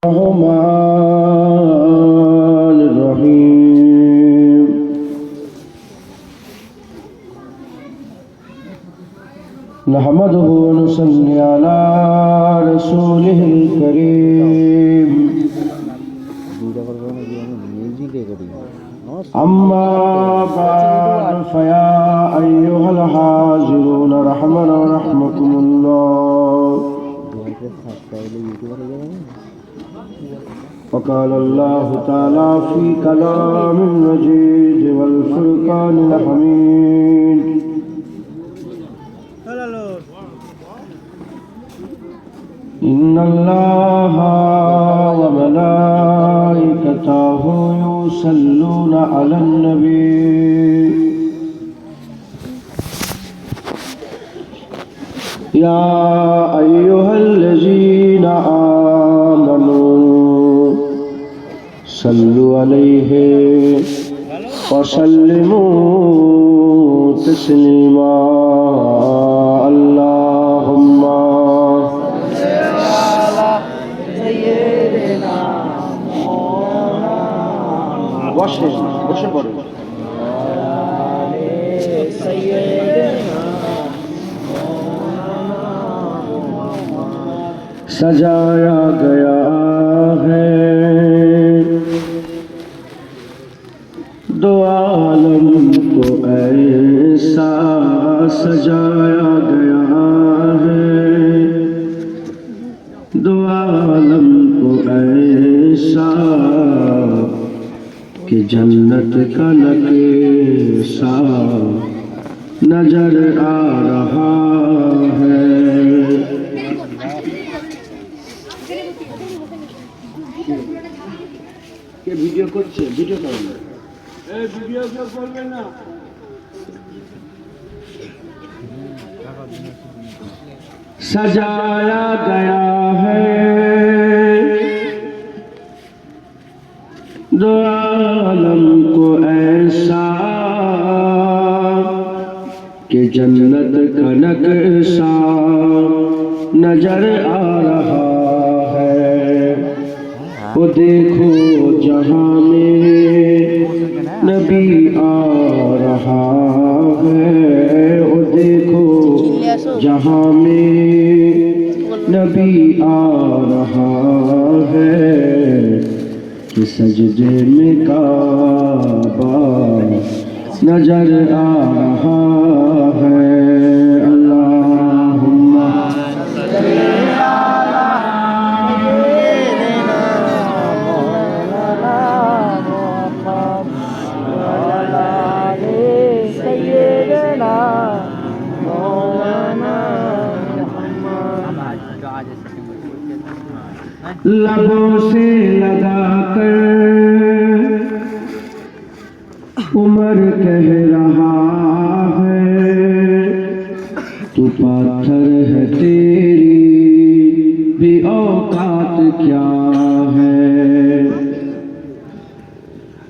الرحمن الرحيم نحمده ونصلي على رسوله الكريم أما بعد فيا أيها الحاضرون رحمنا ورحمكم الله وقال الله تعالى في كلام المجيد والفرقان الحميد إن الله وملائكته يصلون على النبي يا أيها الذين آمنوا صلوا عليه وسلموا تسليما اللهم سجایا گیا ہے دو عالم کو ایسا سجایا گیا ہے دو عالم کو ایسا کہ جنت کا نقشہ نظر آ رہا ہے video করছে video করবে এই ভিডিও কেউ করবে না سجایا گیا ہے دو عالم کو ایسا کہ جنت کا نقشہ نظر آ رہا ہے وہ دیکھو جہاں میں نبی آ رہا ہے وہ دیکھو جہاں میں نبی آ رہا ہے کہ سجدے میں کعبہ نظر آ رہا ہے اللہم لبوں سے لگا کر عمر کہہ رہا ہے تو پاتھر ہے تیری بھی اوقات کیا ہے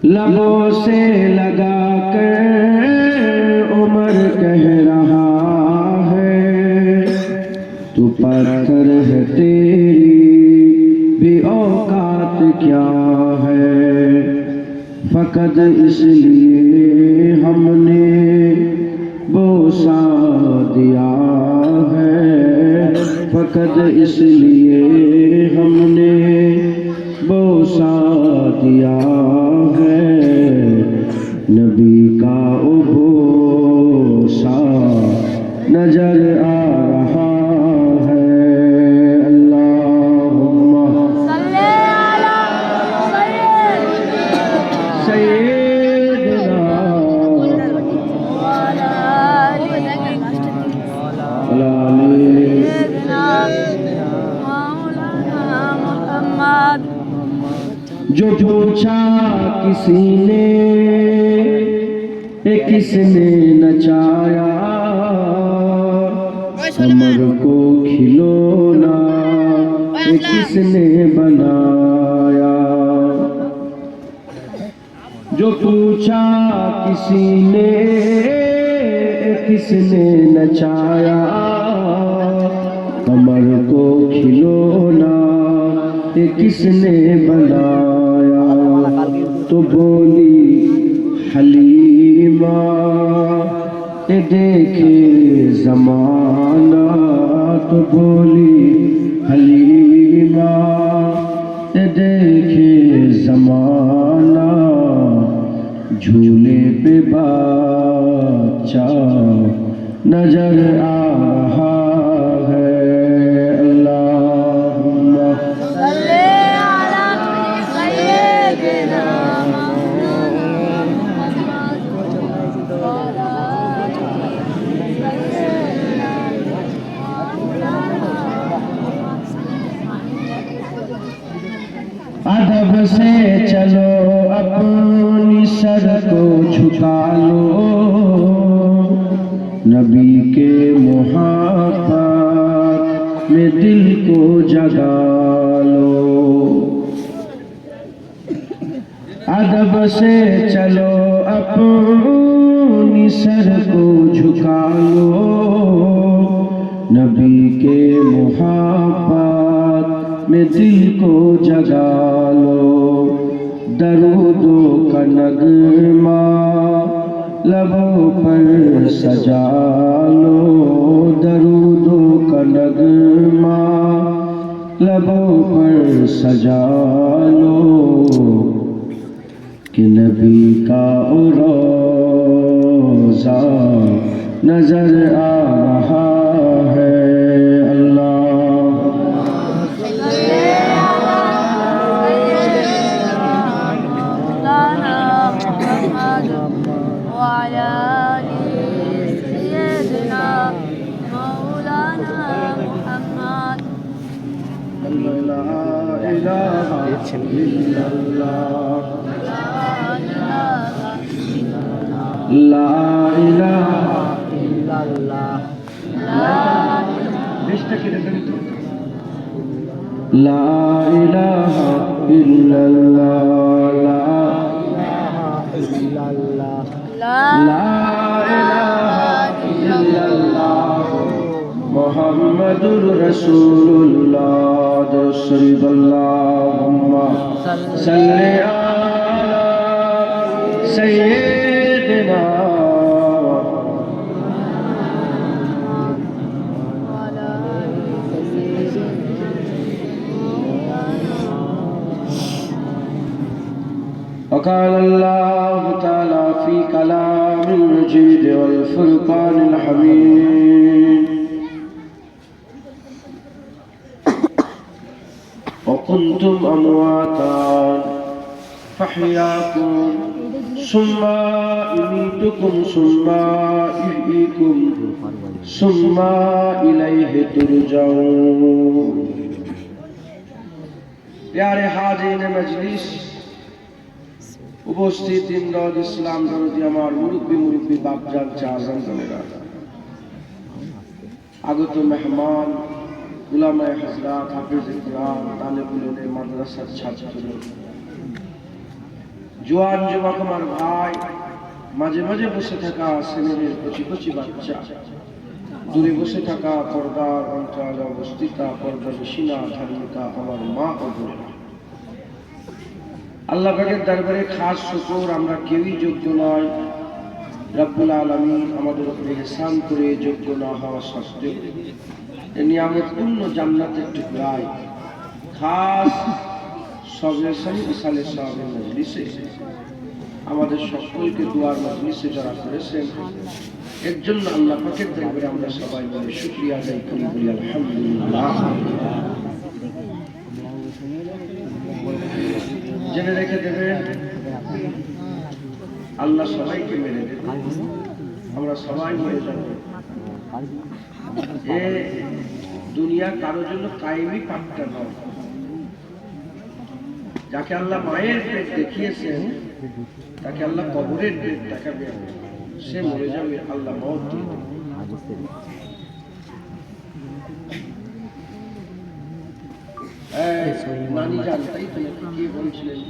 لبوں سے لگا کر عمر کہہ رہا ہے تو پاتھر ہے تیری بھی اوقات کیا ہے فقط اس لیے ہم نے بوسہ دیا ہے فقط اس لیے ہم نے بوسہ دیا ہے نبی کا بوسہ نظر آ رہا جو پوچھا کسی نے کس نے نچایا قمر کو کھلونا کس نے بنایا جو پوچھا کسی نے کس نے نچایا قمر کو کھلونا کہ کس نے بنایا تو بولی حلیمہ یہ دیکھے زمانہ تو بولی حلیمہ یہ دیکھے زمانہ جھولے پہ بچہ نظر آہا ہے اللہم صلی علی سیدنا ادب سے چلو اپنی سر کو جھکا لو نبی کے محبت میں دل کو جگا لو ادب سے چلو اپنی سر کو جھکا لو نبی کے محبت میں دل کو جگا لو درودوں کا نغمہ لبوں پر سجا لو درودوں کا نغمہ لبوں پر سجا لو کہ نبی کا روضہ نظر آ رہا ہے وعلى آل سيدنا مولانا محمد لا إله إلا الله لا إله إلا الله لا إله إلا الله لا إله إلا الله محمد رسول الله درود اللهم صل على سيدنا وقال الله تعالى في كلام المجيد والفرقان الحميد وكنتم أمواتا فأحياكم ثم يميتكم ثم يحييكم ثم إليه ترجعون پیارے حاضرین مجلس উপস্থিত ইমদাদ ইসলাম দরদি আমার মুরব্বী বাপজান চাচান জনেরা আগত মেহমান উলামায়ে হযরত হাফেজে কিরাম তালেবুল ইলম মাদ্রাসার ছাত্র জওয়ান যুবক আমার ভাই মাঝে মাঝে বসে থাকা স্নেহের কচি কচি বাচ্চা দূরে বসে থাকা পর্দার অন্তরালে অবস্থিতা পর্দাশীনা ধার্মিকা আমার মা ও বোনেরা আল্লাহ পাকের দরবারে খাস শুকর আমরা কেউই যোগ্য নয় রব্বুল আলামিন আমাদের উপরে ইহসান করে যোগ্য না হওয়া সত্ত্বেও এই নিয়ামতপূর্ণ জান্নাতের টুকরায় খাস সবে সালে সাহেব মজলিসে আমাদের সকলকে দুয়ার মজলিসে যারা করেছেন এর জন্য আল্লাহ পাকের দরবারে আমরা সবাই মিলে শুকরিয়া আদায় করি বলি আলহামদুলিল্লাহ জেনে রেখে দেবেন আল্লাহ সবাইকে মেরে দেবে আমরা সবাই মরে যাব এ দুনিয়া কারোর জন্য কায়েমি পাট্টা নয় যাকে আল্লাহ মায়ের পেট দেখিয়েছেন তাকে আল্লাহ কবরের পেট দেখাবে সে মরে যাবে আল্লাহ মওত দিয়ে দেবে নানি জানতাই তো কি বলছিলেন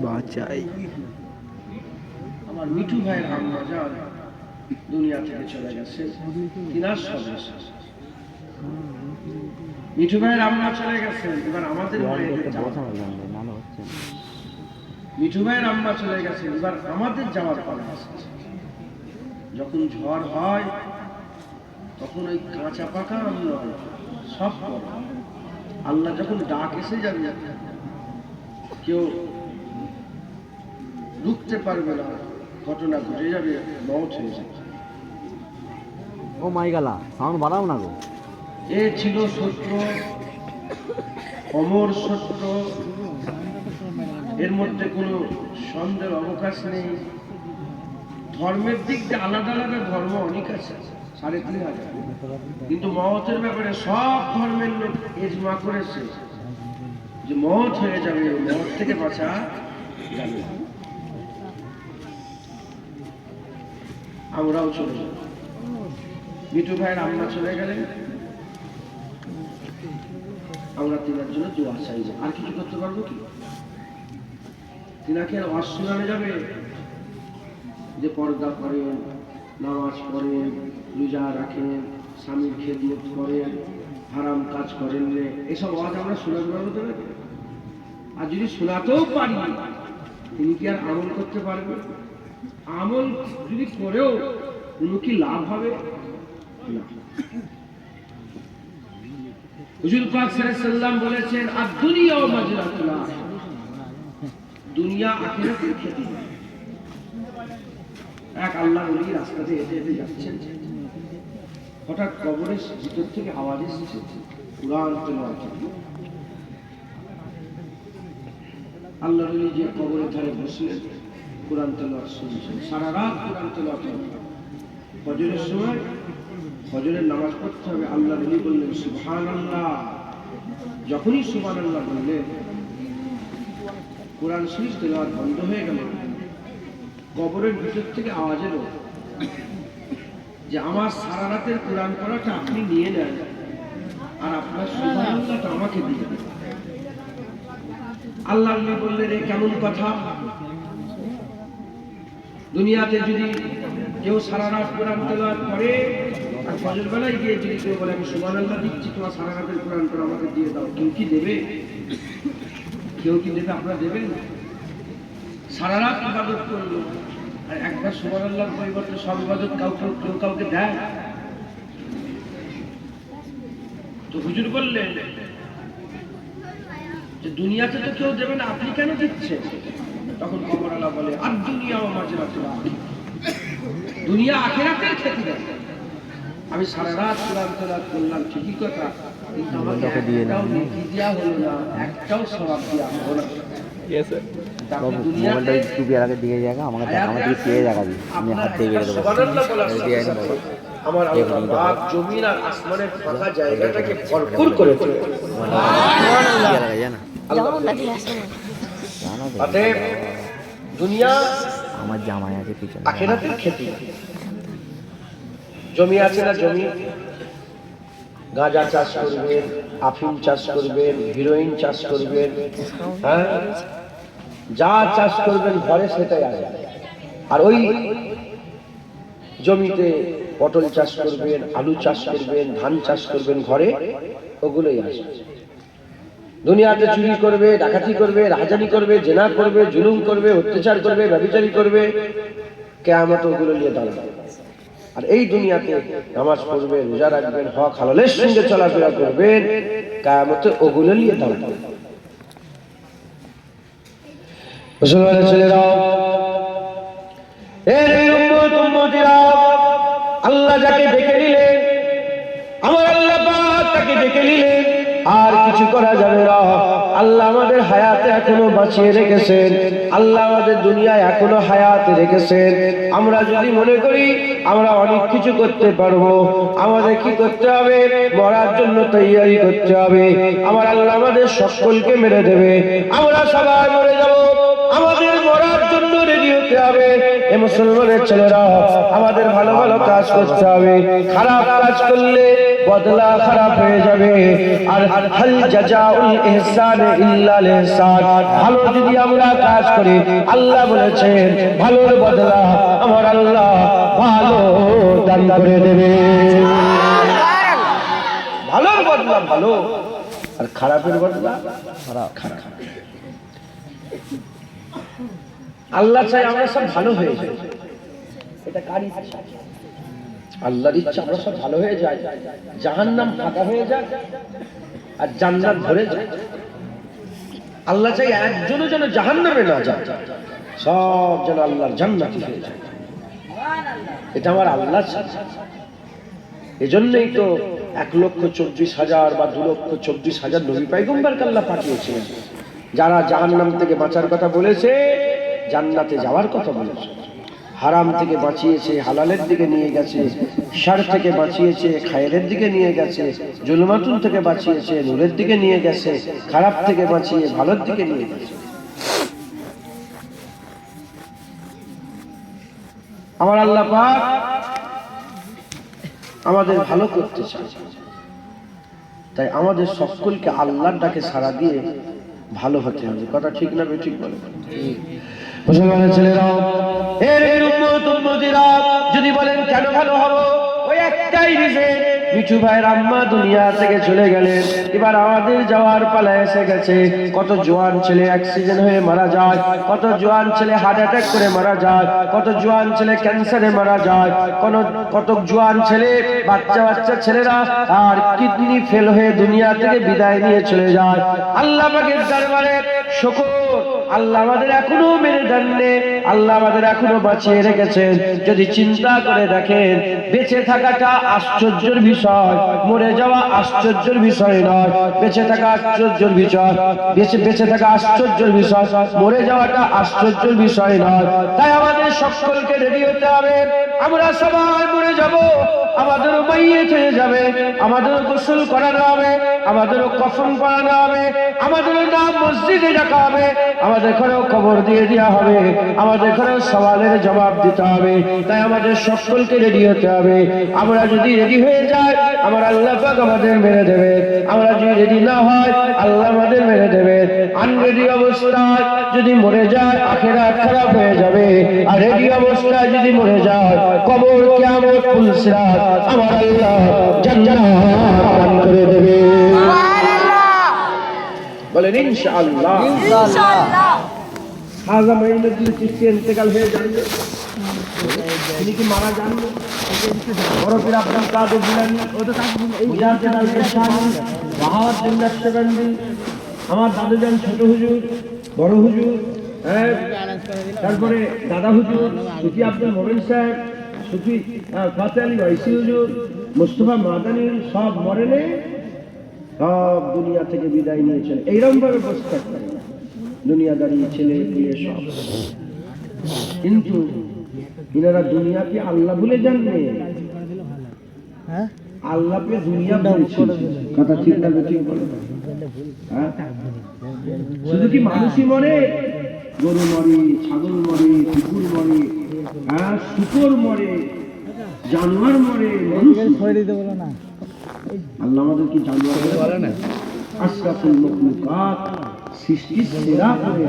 বাঁচাই আমার মিঠু ভাইয়ের আম্মা জান দুনিয়া থেকে চলে গেছে তিনার সব মিঠু ভাইয়ের আম্মা চলে গেছেন, এবার আমাদের মায়েদের যাওয়ার পালা। মিঠু ভাইয়ের আম্মা চলে গেছেন, এবার আমাদের যাওয়ার পালা আসছে। যখন ঝড় হয় তখন ওই কাঁচা পাকা আম নয়, সব পড়ে। আল্লাহ যখন ডাক এসে যাবে, কেউ রুখতে পারবে না, ঘটনা ঘটে যাবে, মওত হয়ে যাবে। ও মাই গালা সাউন্ড বাড়াও না গো। এ ছিল সত্য, অমর সত্য, এর মধ্যে কোনো সন্দেহের অবকাশ নেই। ধর্মের দিক দিয়ে আলাদা আলাদা ধর্ম অনেক আছে, 3,500, কিন্তু মওতের ব্যাপারে সব ধর্মের লোক ইজমা করেছে যে মওত হয়ে যাবে, মওত থেকে বাঁচা যাবে না। আমরাও চলে যাব। মিঠু ভাইয়ের আম্মা চলে গেলেন, আমরা তিনার জন্য দোয়া চাইব, আর কিছু করতে পারবো কি? তিনাকে ওয়াজ শোনানো যাবে যে পর্দা করেন, নামাজ পড়েন, রোজা রাখেন, স্বামীর খেদমত করেন, হারাম কাজ করেন না, এসব ওয়াজ আমরা শোনাতে পারবো তো নাকি? আর যদি শোনাতেও পারি, তিনি কি আর আমল করতে পারবেন? আমল যদি করেও কোনো কি লাভ হবে না। হুজুর পাক সাল্লাল্লাহু আলাইহি ওয়াসাল্লাম বলেছেন, আদ-দুনিয়া ওয়া মাজরাতুল আখিরাহ, দুনিয়া আখিরাতের খেতি। এক আল্লাহ ওলি রাস্তাতে হেঁটে হেঁটে যাচ্ছেন, হঠাৎ কবরের ভিতর থেকে আওয়াজ এসেছে, কুরআন তেলাওয়াত। আল্লাহ ওলি যে কবরের ধারে বসলেন, কুরআন তেলাওয়াত শুনছেন, সারা রাত কুরআন তেলাওয়াত। ফজরের সময় ফজরের নামাজ পড়তে হবে, আল্লাহ ওলি বললেন সুবহানাল্লাহ। যখনই সুবহানাল্লাহ বললেন, কুরআন শরীফ তেলাওয়াত বন্ধ হয়ে গেল। কবরের ভিতর থেকে আওয়াজ এলো যে আমার সারা রাতের কোরআন পড়াটা আপনি নিয়ে নেন, আর আপনার সুবহানাল্লাহটা আমাকে দিয়ে দেন। আল্লাহ বললেন, এ কেমন কথা? দুনিয়াতে যদি কেউ সারা রাত কোরআন তেলাওয়াত করে আর ফজর বেলায় গিয়ে যদি কেউ বলে আমি সুবহানাল্লাহ দিচ্ছি, তোমার সারা রাতের কোরআন পড়া আমাকে দিয়ে দাও, কেউ কি দেবে? কেউ কি দেবে? আপনারা দেবেন? সারা রাত ইবাদত করলো, আর একবার সুবহানাল্লাহর পরিবর্তে সব ইবাদত কেউ কাউকে দেয়? তো হুজুর বললেন যে দুনিয়াতে তো কেউ দেবে না, আপনি কেন দিচ্ছেন? তখন কবরওয়ালা বলে, আদ-দুনিয়া ওয়া মাজরাতুল আখিরাহ, দুনিয়া আখিরাতের খেতি দেয়। আমি সারা রাত কোরআন তেলাওয়াত করলাম, ঠিকই কথা, কিন্তু আমাকে একটাও নেকি দেওয়া হলো না, একটাও সওয়াব দেওয়া হলো না। মোবাইলটা টুপি আগে দিয়ে জায়গা আমাকে পেয়ে জায়গাবি, আমি হাত দিয়ে বেরো দেবো। আমার আল্লাহ জমিন আর আসমানের ফাঁকা জায়গাটাকে ভরপুর করে দিল। অতএব দুনিয়া আমার জামাই আছে পিছনে, আখিরাতের খেতি। জমি আছে না, জমি গাঁজা চাষ করবেন, আফিম চাষ করবেন, হিরোইন চাষ করবেন, হ্যাঁ, যা চাষ করবেন ঘরে সেটাই আসবে। আর ওই জমিতে পটল চাষ করবেন, আলু চাষ করবেন, ধান চাষ করবেন ঘরে, ওগুলোই আসবে। দুনিয়াতে চুরি করবে, ডাকাতি করবে, রাহাজানি করবে, জেনা করবে, জুলুম করবে, অত্যাচার করবে, ব্যভিচারী করবে, কিয়ামতে ওগুলো নিয়ে দাঁড়াবে। আর এই দুনিয়াতে নামাজ পড়বেন, রোজা রাখবেন, হক হালালের সঙ্গে চলাফেরা করবেন, কিয়ামতে ওগুলো নিয়ে দাঁড়াবে। মুসলমানের ছেলেরা, এই উম্মত উম্মতিরা, আল্লাহ যাকে ডেকে নিলেন, আমার আল্লাহ পাক তাকে ডেকে নিলেন, আর কিছু করা যাবে না। আল্লাহ আমাদের হায়াতে এখনো বাঁচিয়ে রেখেছেন, আল্লাহ আমাদের দুনিয়ায় এখনো হায়াতে রেখেছেন। আমরা যদি মনে করি আমরা অনেক কিছু করতে পারবো, আমাদের কি করতে হবে? মরার জন্য তৈয়ারি করতে হবে। আমার আল্লাহ আমাদের সকলকে মেরে দেবে, আমরা সবাই মরে যাব, আমাদের মরার জন্য রেডি হতে হবে। এ মুসলমানের ছেলেরা, আমাদের ভালো ভালো কাজ করতে হবে, খারাপ কাজ করলে বদলা খারাপ হয়ে যাবে। আর হাল জাযাউল ইহসান ইল্লাল ইহসান, ভালো যদি আমরা কাজ করি, আল্লাহ বলেছেন ভালোর বদলা আমার আল্লাহ ভালো দান করে দেবে। ভালোর বদলা বদলা ভালো, আর খারাপের বদলা খারাপ। আল্লাহ চাই আমরা সব ভালো হয়ে যাই, এটা কার ইচ্ছা? আল্লাহর ইচ্ছা আমরা সব ভালো হয়ে যায়, জাহান্নাম ফাঁকা হয়ে যায় আর জান্নাত ভরে যায়। আল্লাহ চাই একজনও যেন জাহান্নামে না যায়, সব যেন আল্লাহর জান্নাতি হয়ে যায়। এটা আমার আল্লাহ চাই। এজন্যই তো 1,24,000 বা 2,24,000 নবী পয়গম্বরকে আল্লাহ পাঠিয়েছিলেন, যারা জাহান্নাম থেকে বাঁচার কথা বলেছে, জান্নাতে যাওয়ার কথা বলেছে। হারাম থেকে বাঁচিয়েছে, হালালের দিকে নিয়ে গেছে, শার থেকে বাঁচিয়েছে, খায়রের দিকে নিয়ে গেছে, জুলমাতুল থেকে বাঁচিয়েছে, নূরের দিকে নিয়ে গেছে, খারাপ থেকে বাঁচিয়ে ভালোর দিকে নিয়ে গেছে। আমার আল্লাহ পাক আমাদের ভালো করতে চায়, তাই আমাদের সকলকে আল্লাহর ডাকে সাড়া দিয়ে ভালো হতে হবে। কথা ঠিক না ঠিক বলে? মুসলমানের ছেলেরাও, এর উম্মত উম্মতিরা যদি বলেন কেন ভালো হবো, ওই একটাই রিজন, মিঠু ভাইয়ের আম্মা দুনিয়া থেকে চলে গেলেন, এবার আমাদের যাওয়ার পালা এসে গেছে। কত জোয়ান ছেলে অ্যাক্সিডেন্ট হয়ে মারা যায়, কত জোয়ান ছেলে হার্ট অ্যাটাক করে মারা যায়, কত জোয়ান ছেলে ক্যান্সারে মারা যায়, কত জোয়ান ছেলে বাচ্চা ছেলেরা আর কিডনি ফেল হয়ে দুনিয়া থেকে বিদায় নিয়ে চলে যায়। আল্লাহ পাকের দরবারে শুকর, আল্লাহ আমাদের এখনো মেরে দেননি, আল্লাহ আমাদের এখনো বাঁচিয়ে রেখেছেন। যদি চিন্তা করে দেখেন, বেঁচে থাকাটা আশ্চর্যের বিষয়, মরে যাওয়া আশ্চর্যের বিষয় নয়। বেঁচে থাকা আশ্চর্যের বিষয়, বেঁচে থাকা আশ্চর্যের বিষয়, মরে যাওয়াটা আশ্চর্যের বিষয় নয়। তাই আমাদের সকলকে রেডি হতে হবে। আমরা সবাই মরে যাব, আমাদেরও মাইয়িত হয়ে যাবে, আমাদেরও গোসল করানো হবে, আমাদেরও কফন পরানো হবে, আমাদেরও নাম মসজিদে রাখা হবে, আমাদের ঘরেও কবর দিয়ে দেওয়া হবে, আমাদের ঘরেও সওয়ালের জবাব দিতে হবে। তাই আমাদের সকলকে রেডি হতে হবে। আমরা যদি রেডি হয়ে যাই, আমার আল্লাহ পাক আমাদের মেরে দেবে। আমরা যদি রেডি না হয়, আল্লাহ আমাদের মেরে দেবে। আনরেডি অবস্থায় যদি মরে যায়, আখিরাত খারাপ হয়ে যাবে। আর রেডি অবস্থায় যদি মরে যায়, কবর, কিয়ামত, পুলসিরাত আমার আল্লাহ জান্নাত দান করে দেবে। বলেন ইনশাআল্লাহ। ইনশাআল্লাহ। খাজা মাইনুদ্দিন চিশতি ইন্তেকাল হয়ে যাবে, তিনি কি মারা যান? বড় পীর আব্দুল কাদের জিলানী, মুজাদ্দিদ আল ইরশাদি, বাহাউদ্দিন নকশবন্দি, আমার দাদুজান ছোট হুজুর, বড় হুজুর, তারপরে দাদা হুজুর, সুফি আব্দুল মোমেন সাহেব, সুফি ফাতেহ আলী ওয়াইসি হুজুর, মুস্তফা মাদানী, সব মরেনে সব দুনিয়া থেকে বিদায় নিয়েছেন। এইরকম ভাবে বসে থাকতেন দুনিয়াদারি ছেলে মেয়ে সব। কিন্তু ইনারা দুনিয়াকে আল্লাহ ভুলে যাননি, আল্লাহকে দুনিয়া বলছেন। কথা ঠিক না ঠিক বলে? শুধু কি মানুষই মরে? গরু মরে, ছাগল মরে, কুকুর মরে, শুকর মরে, জানোয়ার মরে, মানুষ মরে। আল্লাহ আমাদের কি জানোয়ার বলে না? আশরাফুল মাখলুকাত, সৃষ্টির সেরা করে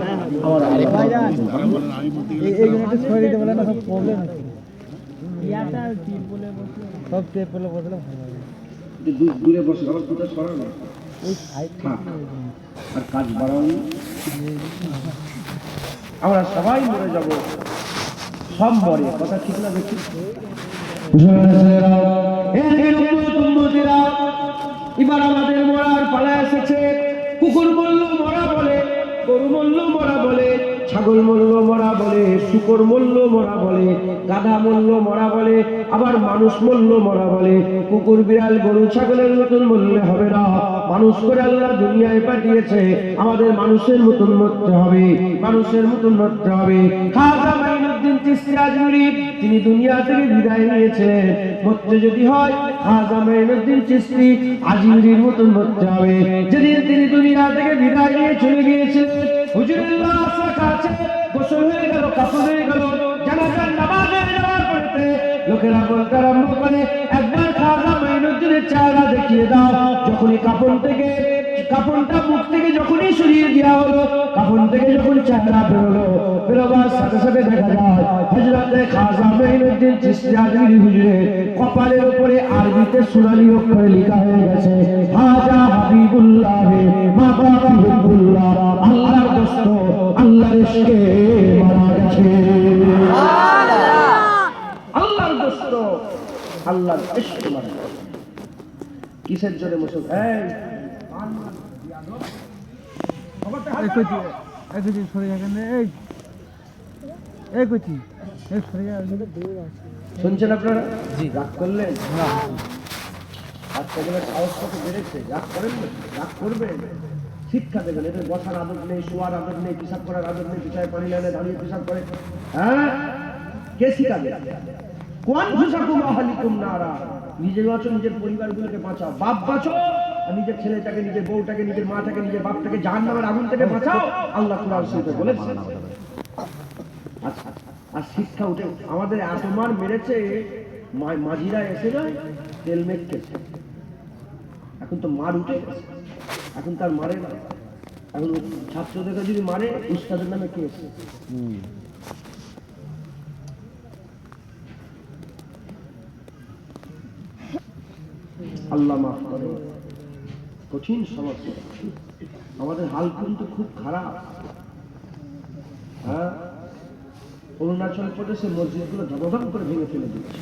আমার আল্লাহ এই ইউনিটে ছড়িয়ে দিতে বলে না, সব প্রবলেম আছে। ইয়াটা টিপ বলে বসলে, সব টিপ বলে বসলে ভালো হবে। দূরে বসে আবার কোথাও সরানো ওই সাইড আর কাজ বাড়ানো। আমরা সবাই মরে যাব, সব মরে। কথা ঠিক না দেখি? এবার আমাদের মরার পালা এসেছে। কুকুর মরল মরা বলে, গরু মরল মরা বলে, ছাগল মরল মরা বলে, শুকর মরল মরা বলে, গাধা মরল মরা বলে, আবার মানুষ মরল মরা বলে। কুকুর বিড়াল গরু ছাগলের মতন মরলে হবে না। মানুষ করে আল্লাহ দুনিয়ায় পাঠিয়েছে, আমাদের মানুষের মতন মরতে হবে, মানুষের মতন মরতে হবে। খাজা মাইনুদ্দিন চিশতি আজমিরি তিনি দুনিয়া থেকে বিদায় নিয়েছিলেন। মরতে যদি হয়, খাজা মাইনুদ্দিন চিশতি আজমিরির মতন মরতে হবে। যেদিন তিনি দুনিয়া থেকে বিদায় নিয়ে চলে গিয়েছিলেন, হুজুরের লাশ রাখা আছে, গোসল হয়ে গেল, কাফন হয়ে গেল, জানাজার নামাজে যাওয়ার পরে লোকেরা বলতে আরম্ভ করে, একবার খাজা মাইনুদ্দিনের চেহারা দেখিয়ে দাও। যখনই কাফন থেকে কাফনটা মুখ থেকে যখনই সরিয়ে দেওয়া হলো, কাফন থেকে যখন চেহারা বেরোলো, বেরোবার সাথে সাথে দেখা যায় হযরতে খাজা মঈনুদ্দিন চিশতি আজমিরি হুজুরের কপালের উপরে আরবিতে সোনালী অক্ষরে লেখা হয়ে গেছে, হাজা হাবিবুল্লাহ মাবা হাবিবুল্লাহ, আল্লাহর দোস্ত, আল্লাহর ইশকে মারা গেছে। আল্লাহর দোস্ত, আল্লাহর ইশকে মারা গেছে। কিসের জন্য মুসলমান? শুনছেন আপনারা? জি। রাগ করলেন না? আজকে সাহস কত বেড়েছে, রাগ করেন না? রাগ করবেন, শিক্ষা দেবেন। এদের বসার আদব নেই, শোয়ার আদব নেই, পেশাব করার আদব নেই, পিছায় পানি লাইনে দাঁড়িয়ে পেশাব করে। হ্যাঁ, কে শিখাবে? কোন ফুসাকুম আহলিকুম নারা। নিজে বাঁচো, নিজের পরিবারগুলোকে বাঁচাও। বাপ বাঁচো, আর নিজের ছেলেটাকে, নিজের বউটাকে, নিজের মাটাকে, নিজের বাপটাকে জাহান্নামের আগুন থেকে বাঁচাও। আল্লাহ কুরআন শরীফে বলেছেন। আচ্ছা, আর শিক্ষা উঠে আমাদের এত মার মেরেছে, মাঝিরা এসে যায় তেল মেখতেছে। এখন তো মার উঠে গেছে, এখন তার মারে না। এখন ছাত্রদেরকে যদি মারে, উস্তাদের নামে কেস। আল্লাহ মাফ করে। কঠিন সমস্যা, আমাদের হাল কিন্তু খুব খারাপ। হ্যাঁ, অরুণাচল প্রদেশে মসজিদগুলো ধবধব করে ভেঙে ফেলে দিচ্ছে,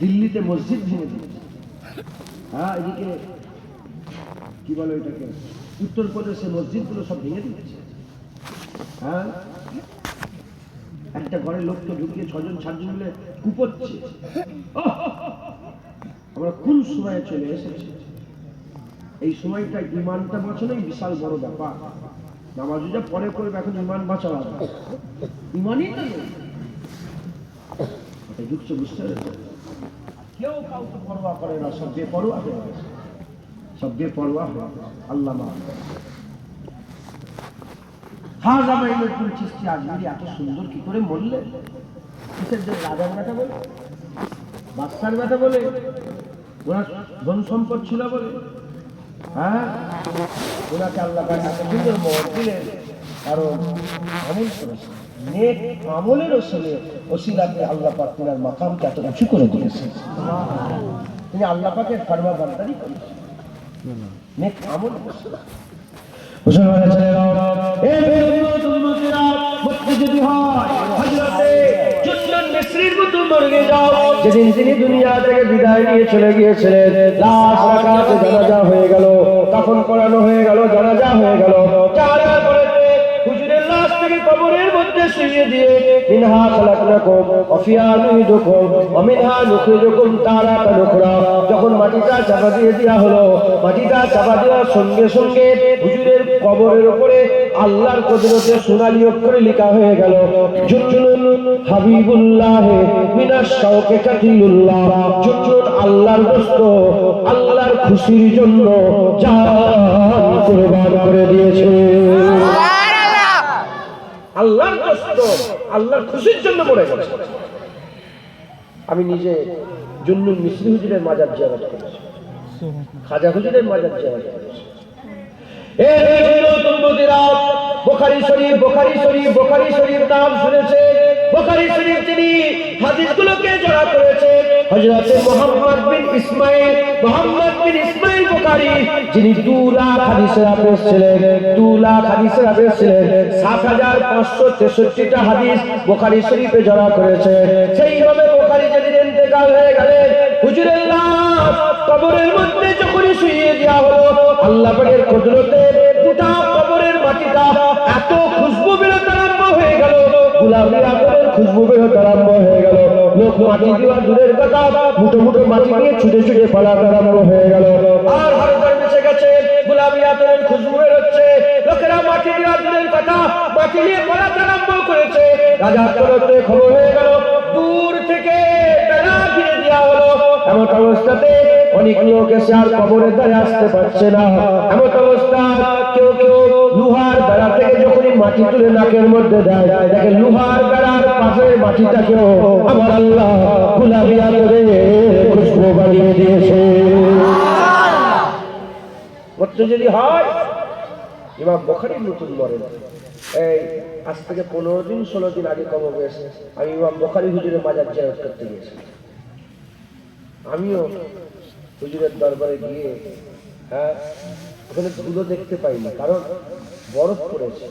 দিল্লিতে মসজিদ ভেঙে দিচ্ছে। হ্যাঁ, এদিকে কি বলে এটাকে, উত্তরপ্রদেশে মসজিদগুলো সব ভেঙে দিচ্ছে। হ্যাঁ, একটা ঘরে লোককে ঢুকিয়ে 6 জন 7 জন মিলে কুপোচ্ছে। আমরা কোন সময়ে চলে এসেছি? এই সময়টা ইমানটা বাঁচানোই বিশাল বড় ব্যাপার। নামাজ যা পরে করবে, এখন ইমান বাঁচাও। ইমানই তো নেই, ঢুকছে, বুঝতে পেরেছে? কেউ কাউকে পরোয়া করে না, সব বেপরোয়া হয়ে গেছে, সব বেপরোয়া হয়ে গেছে। আল্লাহ মাফ করে। খাজা মঈনুদ্দিন চিশতি আজমিরি এত সুন্দর কি করে বললেন? কিসের জন্য? রাজার বেটা বলে, বাদশার বেটা বলে, ওনার ধন সম্পদ ছিল বলে? হ্যাঁ, ওনাকে আল্লাহ পাক এত সুন্দর মত দিলেন, কারণ আমল করেছে, নেক আমলের ওসিলাতে আল্লাহ পাক ওনার মাকামকে এত উঁচু করে দিয়েছেন। তিনি আল্লাহ পাকের ফরমাবরদারি করেছেন, নেক আমল মুসলমানের ছেলেরা, এই উম্মতেরা মরতে যদি হয় হযরতে জুন্নান মিসরির মতো মরে যাও। যেদিন তিনি দুনিয়া থেকে বিদায় নিয়ে চলে গিয়েছিলেন, লাশ রাকাতে জানাজা হয়ে গেল, কাফন পরানো হয়ে গেল, জানাজা হয়ে গেল। চারা করেছে হুজুরের লাশ থেকে কবরের মধ্যে শুইয়ে দিয়ে, মিনহা খালাকনাকুম ওয়া ফিহা নুইদুকুম ওয়া মিনহা নুখরিজুকুম তারাতান উখরা। যখন মাটিটা চাপা দিয়ে দেওয়া হলো, মাটিটা চাপা দেওয়ার সঙ্গে সঙ্গে হুজুরের কবরের উপরে আল্লাহর কুদরতে সোনালী অক্ষরে লেখা হয়ে গেল, জুন্নুন হাবিবুল্লাহ মিনাশ শাওকে কাতিলুল্লাহ। জুন্নুন আল্লাহর দোস্ত, আল্লাহর খুশির জন্য জান কুরবান করে দিয়েছে। আল্লাহর দোস্ত, আল্লাহর খুশির জন্য মরে গেছে। আমি নিজে জুন্নুন মিসরি হুজুরের মাজার জিয়ারত করেছি, খাজা হুজুরের মাজার জিয়ারত করেছি। বুখারী শরীফ, বুখারী শরীফ, বুখারী শরীফ নাম শুনেছে। বুখারী শরীফ যিনি হাদিসগুলোকে জড়া করেছে, হযরতে মুহাম্মদ বিন ইসমাইল বুখারী, যিনি 2 লাখ হাদিসের হাফেজ ছিলেন, 2 লাখ হাদিসের হাফেজ ছিলেন। 7563টা হাদিস বুখারী শরীফে জড়া করেছে। সেইভাবে বুখারী যেদিন ইন্তেকাল হয়ে গেলেন, হুজুরের লাশ কবরের মধ্যে যখনই শুইয়ে দেওয়া হলো, আল্লাহ পাকের কুদরতে গোটা কবরের মাটিটা এত খুশবু বেরোতে আরম্ভ হয়ে গেল, গোলাপি আতরের খুশবু বেরোতে আরম্ভ হয়ে গেল। লোক মাটি দেওয়া দূরের কথা, মুঠো মুঠো মাটি নিয়ে ছুটে ছুটে পালাতে আরম্ভ হয়ে গেল। আর হরদর মিশে গেছে, গোলাপি আতরের খুশবু বেরোচ্ছে। লোকেরা মাটি দেওয়া দূরের কথা, মাটি নিয়ে পালাতে আরম্ভ করেছে। রাজার তরফে খবর হয়ে গেল, দূর থেকে বেড়া ঘিরে দেওয়া হলো। এমন অবস্থাতে অনেক লোক এসে আর কবরের ধারে আসতে পারছে না। এমন অবস্থা কেউ কেউ লোহার বেড়া থেকে যখনই মাটি তুলে নাকের মধ্যে দেয়, দেখে লোহার বেড়ার পাশের মাটিটাকেও আমার আল্লাহ গোলাপি আতরে খুশবু বানিয়ে দিয়েছে। মরতে যদি হয় ইমাম বুখারী নতুন মরেন। এই আজ থেকে 15 দিন 16 দিন আগে কমবেশ আমি ইমাম বুখারী হুজুরের মাজার জিয়ারত করতে গিয়েছি। আমিও হুজুরের দরবারে গিয়ে ওখানে ধুলো দেখতে পাইনি, কারণ বরফ পড়েছে,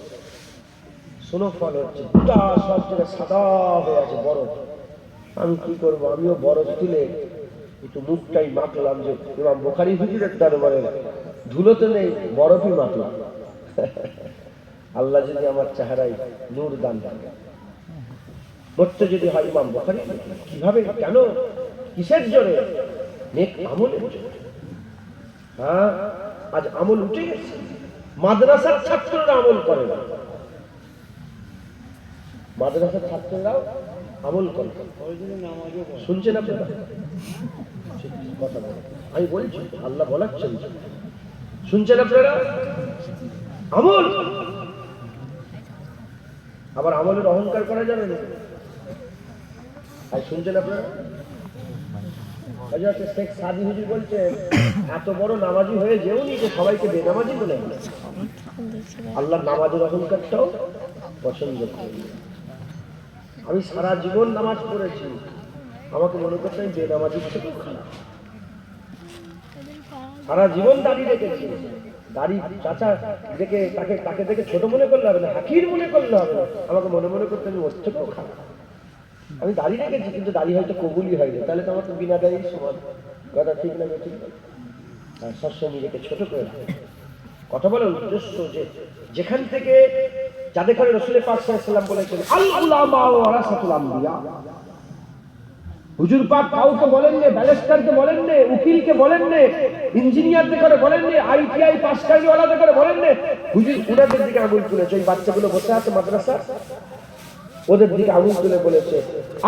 স্নোফল হচ্ছে, গোটা সব জায়গায় সাদা হয়ে আছে বরফ। আমি কি করবো, আমিও বরফ তুলে একটু মুখটাই মাখলাম যে ইমাম বুখারী হুজুরের দরবারে ধুলোতে নেই, বরফই মাখলাম। আল্লাহ যদি আমার চেহারায় নূর দান করে। মরতে যদি হয় ইমাম বুখারী, কিভাবে, কেন, কিসের জোরে? নেক আমলের জোরে। আজ আমল উঠে গেছে, মাদ্রাসার ছাত্ররা আমল করে না, মাদ্রাসার ছাত্ররাও আমল করে। শুনছেন আপনারা কথা বলে? আমি বলছি, আল্লাহ বলাচ্ছেন, শুনছেন আপনারা? আমল, আবার আমলের অহংকার করা যাবে না। আর শুনছেন আপনারা? হযরত শেখ সাদি হুজুর বলছেন, এত বড় নামাজি হয়ে যেওনি যে সবাইকে বেনামাজি বলে। আল্লাহ নামাজের অহংকারটাও পছন্দ করেন। আমি সারা জীবন নামাজ পড়েছি, আমাকে মনে করতে আমি বেনামাজির থেকেও খারাপ। সারা জীবন দাড়ি রেখেছি, দাড়ি চাচা দেখে তাকে দেখে ছোট মনে করলে হবে না, হাকির মনে করলে হবে না, আমাকে মনে মনে করতে আমি ওর থেকেও খারাপ। আমি দাড়ি রেখেছি, কিন্তু দাড়ি হয়তো কবুলই হয়নি, তাহলে তো আমাকে বিনা দাড়ি সমান। কথা ঠিক না? ঠিক না? সবসময় নিজেকে ছোট করে কথা বলার উদ্দেশ্য যে যেখান থেকে যাদের করে রাসূল পাক সাল্লাল্লাহু আলাইহি ওয়াসাল্লাম বলেছেন আল উলামা ওয়ারাসাতুল আমবিয়া, হুজুর পাক কাউকে বলেননি, ব্যারিস্টারকে বলেননি, উকিলকে বলেননি, ইঞ্জিনিয়ারদের করে বলেননি, আইটিআই পাসকারীওয়ালাদের করে বলেননি, হুজুর ওনাদের দিকে আঙুল তুলেছে। ওই বাচ্চাগুলো বসে আছে মাদ্রাসা, ওদের দিকে আঙুল তুলে বলেছে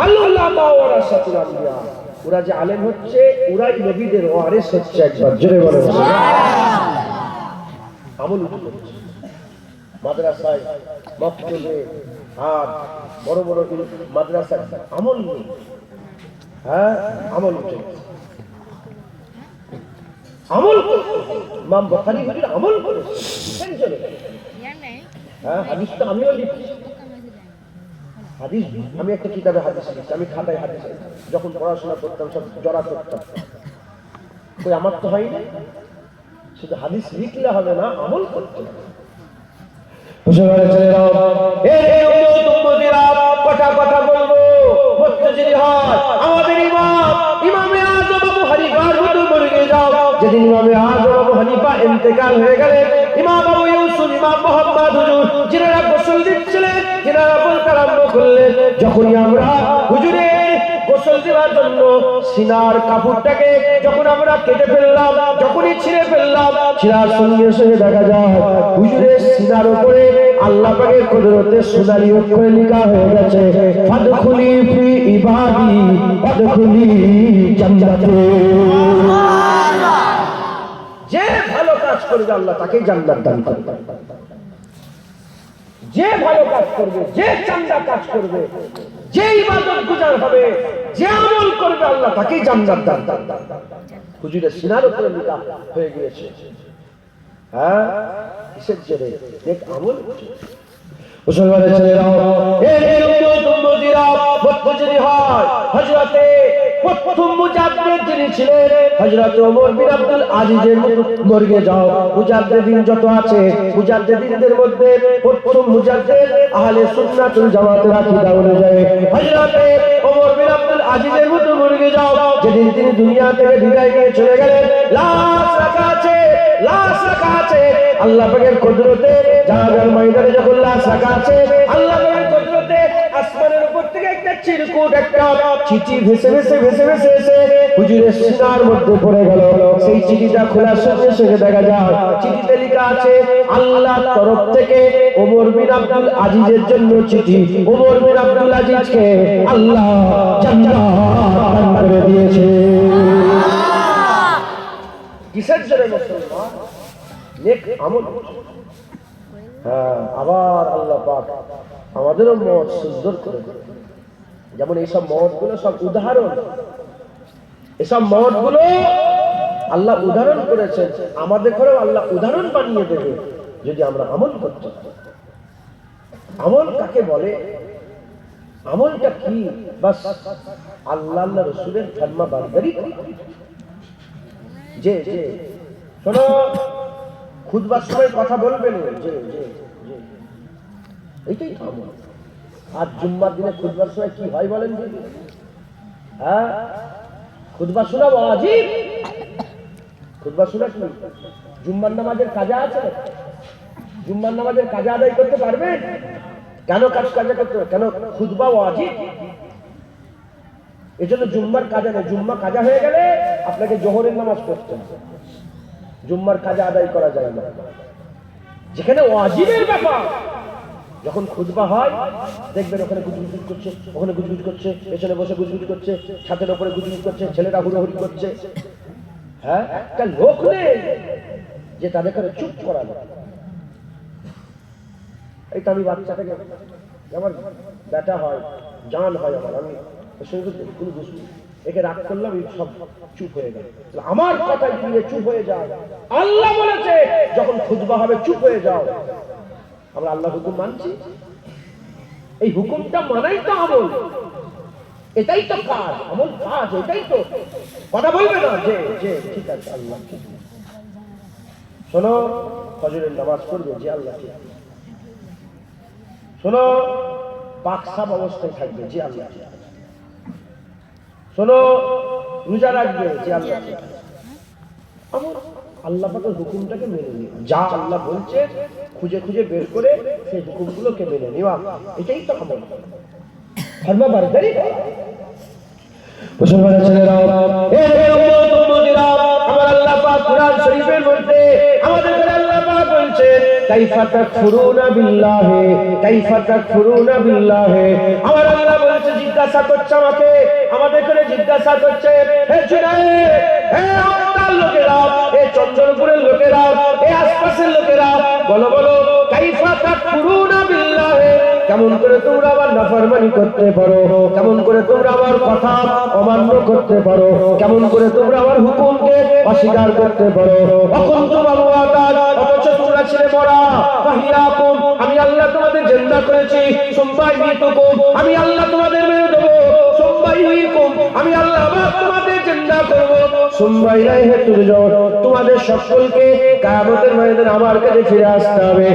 আল উলামা ওয়ারাসাতুল আমবিয়া, ওরা যে আলেম হচ্ছে ওরাই নবীদের ওয়ারিস হচ্ছে। একবার জোরে বলেন আমল উঠে মাদ্রাসায়, মক্তবে আর বড় বড় মাদ্রাসায় আমল নেই। আমল উঠে আমল ইমাম বুখারী হুজুর আমল করেছে। হাদিস তো আমিও লিখছি, হাদিস আমি একটা কিতাবে হাদিস লিখছি, আমি খাতায় হাদিস যখন পড়াশোনা করতাম সব জড়া করতাম, কই আমার তো হয় না। শুধু হাদিস লিখলে হবে না, আমল করতে হবে। কথা বলবো, আমাদের ইমামে আযম আবু হানিফার হুজুর বলে যাও, যেদিন ইমামে আযম আবু হানিফা ইন্তেকাল হয়ে গেলেন, ইমাম আবু ইউসুফ, ইমাম মুহাম্মদ হুজুর যিনারা গোসল দিচ্ছিলেন, যিনারা বলতে আরম্ভ করলেন, যখনই আমরা হুজুরের গোসল দেওয়ার জন্য সিনার কাপড়টাকে যখন আমরা কেটে ফেললাম, যখনই ছিঁড়ে ফেললাম, ছিঁড়ার সঙ্গে সঙ্গে দেখা যায় হুজুরের সিনার উপরে আল্লাহ পাকের কুদরতে সোনালী অক্ষরে লেখা হয়ে গেছে, ফাদখুলি ফি ইবাদি ফাদখুলি জান্নাতে। যে ভালো কাজ করবে আল্লাহ তাকে জান্নাত দান করবে। যে ভালো কাজ করবে, যে চাঙ্গা কাজ করবে, যে ইবাদত গুজার হবে, যে আমল করবে আল্লাহ তাকে জান্নাত দান করবে। হুজুরের সিনার উপরে লেখা হয়ে গিয়েছে। কিসের জন্য? নেক আমল। মুসলমানের ছেলেরাও, এই উম্মতিরা যদি হয় হযরতে প্রথম মুজাদ্দিদ যিনি ছিলেন হযরত ওমর বিন আব্দুল আজিজের মর্গে যাও, মুজাদ্দিদিন যত আছে মুজাদ্দিদিনদের মধ্যে প্রথম মুজাদ্দিদ আহলে সুন্নাতুল জামাতের আকীদা অনুযায়ী হযরতে ওমর বিন আব্দুল আজিজের মর্গে যাও, যেদিন তিনি দুনিয়া থেকে বিদায় নিয়ে চলে গেলেন, লাশ রাখা আছে, লাশ রাখা আছে আল্লাহ পাকের কুদরতে। জাহাজের ময়দানে যখন লাশ রাখা আছে, আল্লাহ পাকের কুদরতে আসমানের উপর থেকে একটা চিরকুট, একটা চিঠি ভেসে ভেসে ভেসে ভেসে এসে হুজুরের সিনার মধ্যে পড়ে গেল। সেই চিঠিটা খোলার সঙ্গে সঙ্গে দেখা যায় চিঠিতে লেখা আছে আল্লাহর তরফ থেকে ওমর বিন আব্দুল আজিজের জন্য চিঠি। ওমর বিন আব্দুল আজিজকে আল্লাহ জান্নাত দান করে দিয়েছে। কিসের জন্য মুসলমান? নেক আমল। আবার আল্লাহ পাক আমাদেরও মত সুন্দর করে দেন। যেমন এইসব মত গুলো সব উদাহরণ, এসব মত গুলো আল্লাহ উদাহরণ করেছেন, আমাদের ঘরেও আল্লাহ উদাহরণ বানিয়ে দেবে যদি আমরা আমল করতে পারি। আমল কাকে বলে? আমলটা কি? বাস আল্লাহ আল্লাহ রসুলের ফরমা বারদারি। যে যে শোনো, খুতবার সময় কথা বলবেন, যে যে যে এইটাই তো আমল। আর জুম্মার দিনে খুতবার সময় কি হয় বলেন? হ্যাঁ, খুতবা শোনা ওয়াজিব। খুতবা শোনা কি? জুম্মার নামাজের কাজা আছে? জুম্মার নামাজের কাজা আদায় করতে পারবেন? কেন কাজা করতে হবে? কেন? খুতবা ওয়াজিব। এজন্য জুম্মার কাজা নেই। জুম্মা কাজা হয়ে গেলে আপনাকে জোহরের নামাজ পড়তে হবে। জুম্মার কাজা আদায় করা যায় না। যেখানে ওয়াজিবের ব্যাপার, যখন খুতবা হয় দেখবেন ওখানে গুজগুজ করছে, ওখানে গুজগুজ করছে, পেছনে বসে গুজগুজ করছে, ছাদের উপরে গুজগুজ করছে, ছেলেরা হুড়োহুড়ি করছে। হ্যাঁ, একটা লোক নেই যে তাদের করে চুপ করাবে। এই তো আমি বাচ্চাটাকে, আমার বেটা হয়, জান হয় আমার, আমি কোনো দুষ্টু একে রাগ করলাম, সব চুপ হয়ে গেল। আমার কথায় যদি চুপ হয়ে যায়, আল্লাহ বলেছে যখন খুতবা হবে চুপ হয়ে যাও। আমরা আল্লাহ হুকুম মানছি, এই হুকুমটা মানাই তো আমল, এটাই তো কাজ। আমল কাজ, এটাই তো। কথা বলবে না যে যে ঠিক আছে আল্লাহ ঠিক। শোনো, ফজরের নামাজ পড়বে, যে আল্লাহ ঠিক। শোনো, পাকসাব অবস্থায় থাকবে, যে আল্লাহ ঠিক। শোনো, রোজা রাখবে, যে আল্লাহ ঠিক। আমার আল্লাহ পাকের হুকুমটাকে মেনে নিও। যা আল্লাহ বলছে খুঁজে খুঁজে বের করে সেই হুকুমগুলোকে মেনে নেওয়া, এটাই তো আমল। ফরমা বারদারি। মুসলমানের ছেলেরা, আমার আল্লাহ পাক কুরআন শরীফের মধ্যে আমাদের আল্লাহ পাক বলছেন, কাইফা তাকফুরুনা বিল্লাহি, কাইফা তাকফুরুনা বিল্লাহি। আমার আল্লাহ বলছে, জিজ্ঞাসা করছে আমাকে, আমাদের করে জিজ্ঞাসা করছে, হে জুনায়েদ, হে আত্মার লোকেরা, হে চন্দ্রপুরের লোকেরা, হে আশপাশের লোকেরা, বলো বলো, কাইফা তাকফুরুনা বিল্লাহি, কেমন করে তোমরা আবার নাফরমানি করতে পারো? কেমন করে তোমরা আমার কথা অমান্য করতে পারো? কেমন করে তোমরা আমার হুকুমকে অস্বীকার করতে পারো? অকুনতুম আমওয়াতান, অথচ তোমরা ছিলে মরা। ফাহিয়াকুম, আমি আল্লাহ তোমাদের জিন্দা করেছি। সুম্মা ইমিতুকুম, আমি আল্লাহ তোমাদের মেরে দেবো। সুম্মা ইহয়িকুম, আমি আল্লাহ আবার তোমাদের জিন্দা করব। সুম্মা ইলাইহি তুরজাউন, তোমাদের সকলকে কিয়ামতের ময়দানে আমার কাছে ফিরে আসতে হবে।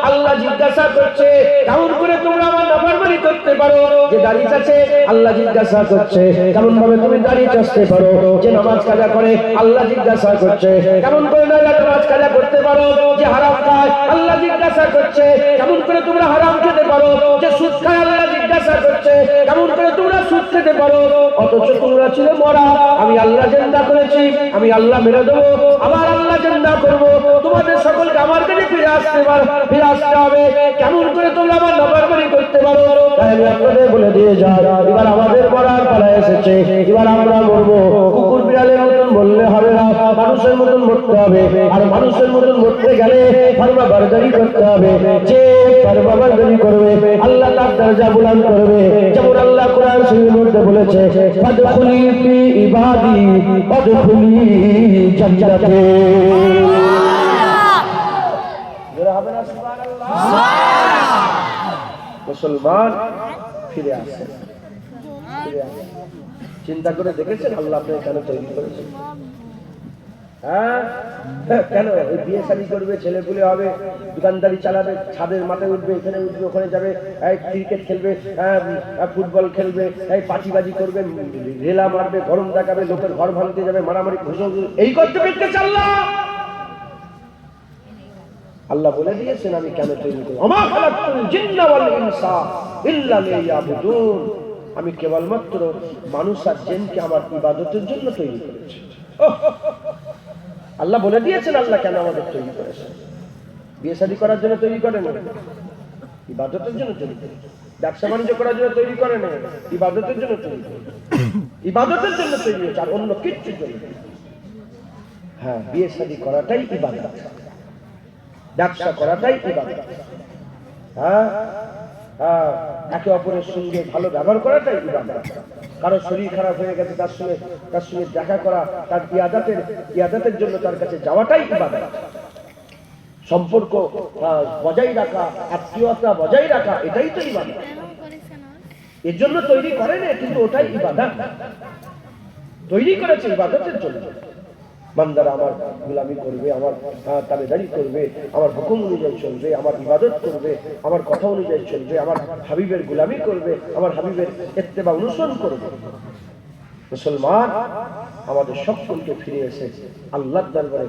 আল্লাহ জিজ্ঞাসা করছে, কেমন করে তোমরা আমার নাফরমানি করতে পারো? যে দাড়ি চাচ্ছে, আল্লাহ জিজ্ঞাসা করছে, কেমন ভাবে তুমি দাড়ি চাচতে পারো? যে নামাজ কাজা করে, আল্লাহ জিজ্ঞাসা করছে, কেমন করে নামাজ কাজা করতে পারো? যে হারাম খায়, আল্লাহ জিজ্ঞাসা করছে, কেমন করে তোমরা হারাম খেতে পারো? যে সুদ খায়, আল্লাহ জিজ্ঞাসা করছে, কেমন করে তোমরা সুদ খেতে পারো? অথচ তোমরা ছিল মরা, আমি আল্লাহ জিন্দা করেছি, আমি আল্লাহ মেরে দেবো, আবার আল্লাহ জিন্দা করব। তোমাদের সকলকে আমার কাছে ফিরে আসতে হবে। কেমন করে তোমরা আমার নাফরমানি করতে পারো? তাই আমি আপনাদের বলে দিয়ে যাই, এবার আমাদের মরার পালা এসেছে, এবার আমরা মরবো। কুকুর বিড়ালের মতন বললে হবে না, মানুষের মতন মরতে হবে। আর মানুষের মতন মরতে গেলে ফরমা বারদারি করতে হবে। যে ফরমা বারদারি করবে, আল্লাহ তার দরজা বুলন্দ করবে। যেমন আল্লাহ কোরআন শরীফের মধ্যে বলেছে, ফাদখুলি ফি ইবাদি ফাদখুলি জান্নাতি। মুসলমান ফিরে আসে, চিন্তা করে দেখেছেন আল্লাহ আপনাকে কেন তৈরি করেছেন? হ্যাঁ, কেন? ওই বিয়ে শাদী করবে, ছেলেপুলে হবে, দোকানদারি চালাবে, ছাদের মাথায় উঠবে, এখানে উঠবে, ওখানে যাবে, ক্রিকেট খেলবে, ফুটবল খেলবে, পাটিবাজি করবে, রেলা মারবে, গরম দেখাবে, লোকের ঘর ভাঙতে যাবে, মারামারি ঘুষো, এই করতে পেরেছে আল্লাহ। আল্লাহ বলে দিয়েছেন আমি কেন তৈরি করি, ওমা খালাকতুল জিন্না ওয়াল ইনসা ইল্লা লিয়াবুদুন, আমি কেবলমাত্র মানুষ আর জিনকে আমার ইবাদতের জন্য তৈরি করেছি। আল্লাহ বলে দিয়েছেন আল্লাহ কেন আমাদের তৈরি করেছেন। বিয়ে শাদী করার জন্য তৈরি করেন, ইবাদতের জন্য তৈরি করেন। ব্যবসা বাণিজ্য করার জন্য তৈরি করেন, ইবাদতের জন্য তৈরি করেন। ইবাদতের জন্য তৈরি হয়েছে, আর অন্য কিচ্ছু তৈরি নেই। হ্যাঁ, বিয়ে শাদী করাটাই ইবাদত, ব্যবসা করাটাই ইবাদত। হ্যাঁ, একে অপরের সঙ্গে ভালো ব্যবহার করাটাই ইবাদত। কারো শরীর খারাপ হয়ে গেছে, তার সঙ্গে দেখা করা, তার ইয়াদাতের জন্য তার কাছে যাওয়াটাই ইবাদত। সম্পর্ক বজায় রাখা, আত্মীয়তা বজায় রাখা, এটাই তো ইবাদত। এর জন্য তৈরি করে না, কিন্তু ওটাই ইবাদত। তৈরি করেছে ইবাদতের জন্য। বান্দারা আমার গোলামি করবে, আমার তাবেদারি করবে, আমার হুকুম অনুযায়ী চলবে, আমার ইবাদত করবে, আমার কথা অনুযায়ী চলবে, আমার হাবিবের গোলামি করবে, আমার হাবিবের ইত্তেবা অনুসরণ করবে। মুসলমান আমাদের সকলকে ফিরে এসে আল্লাহর দরবারে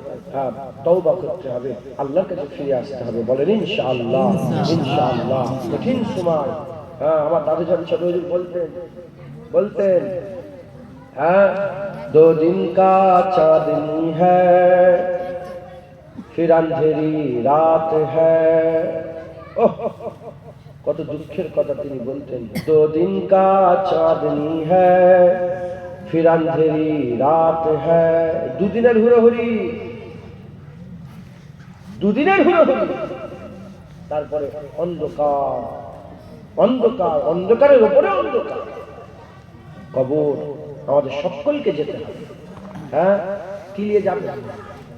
তওবা করতে হবে, আল্লাহর কাছে ফিরে আসতে হবে। বলেন ইনশাআল্লাহ। ইনশাআল্লাহ। কঠিন সময়। আমার দাদু জান ছোট হুজুর বলতেন दो दिन का चांदनी है फिर अंधेरी रात है। ओह কত দুঃখের কথা তিনি বলতেন। दो दिन का चांदनी है फिर अंधेरी रात है। দুদিনের হুড়োহুড়ি, তারপরে অন্ধকার, অন্ধকারের উপরে অন্ধকার। কবর আমাদের সকলকে যেতে হবে। কি নিয়ে যাবে?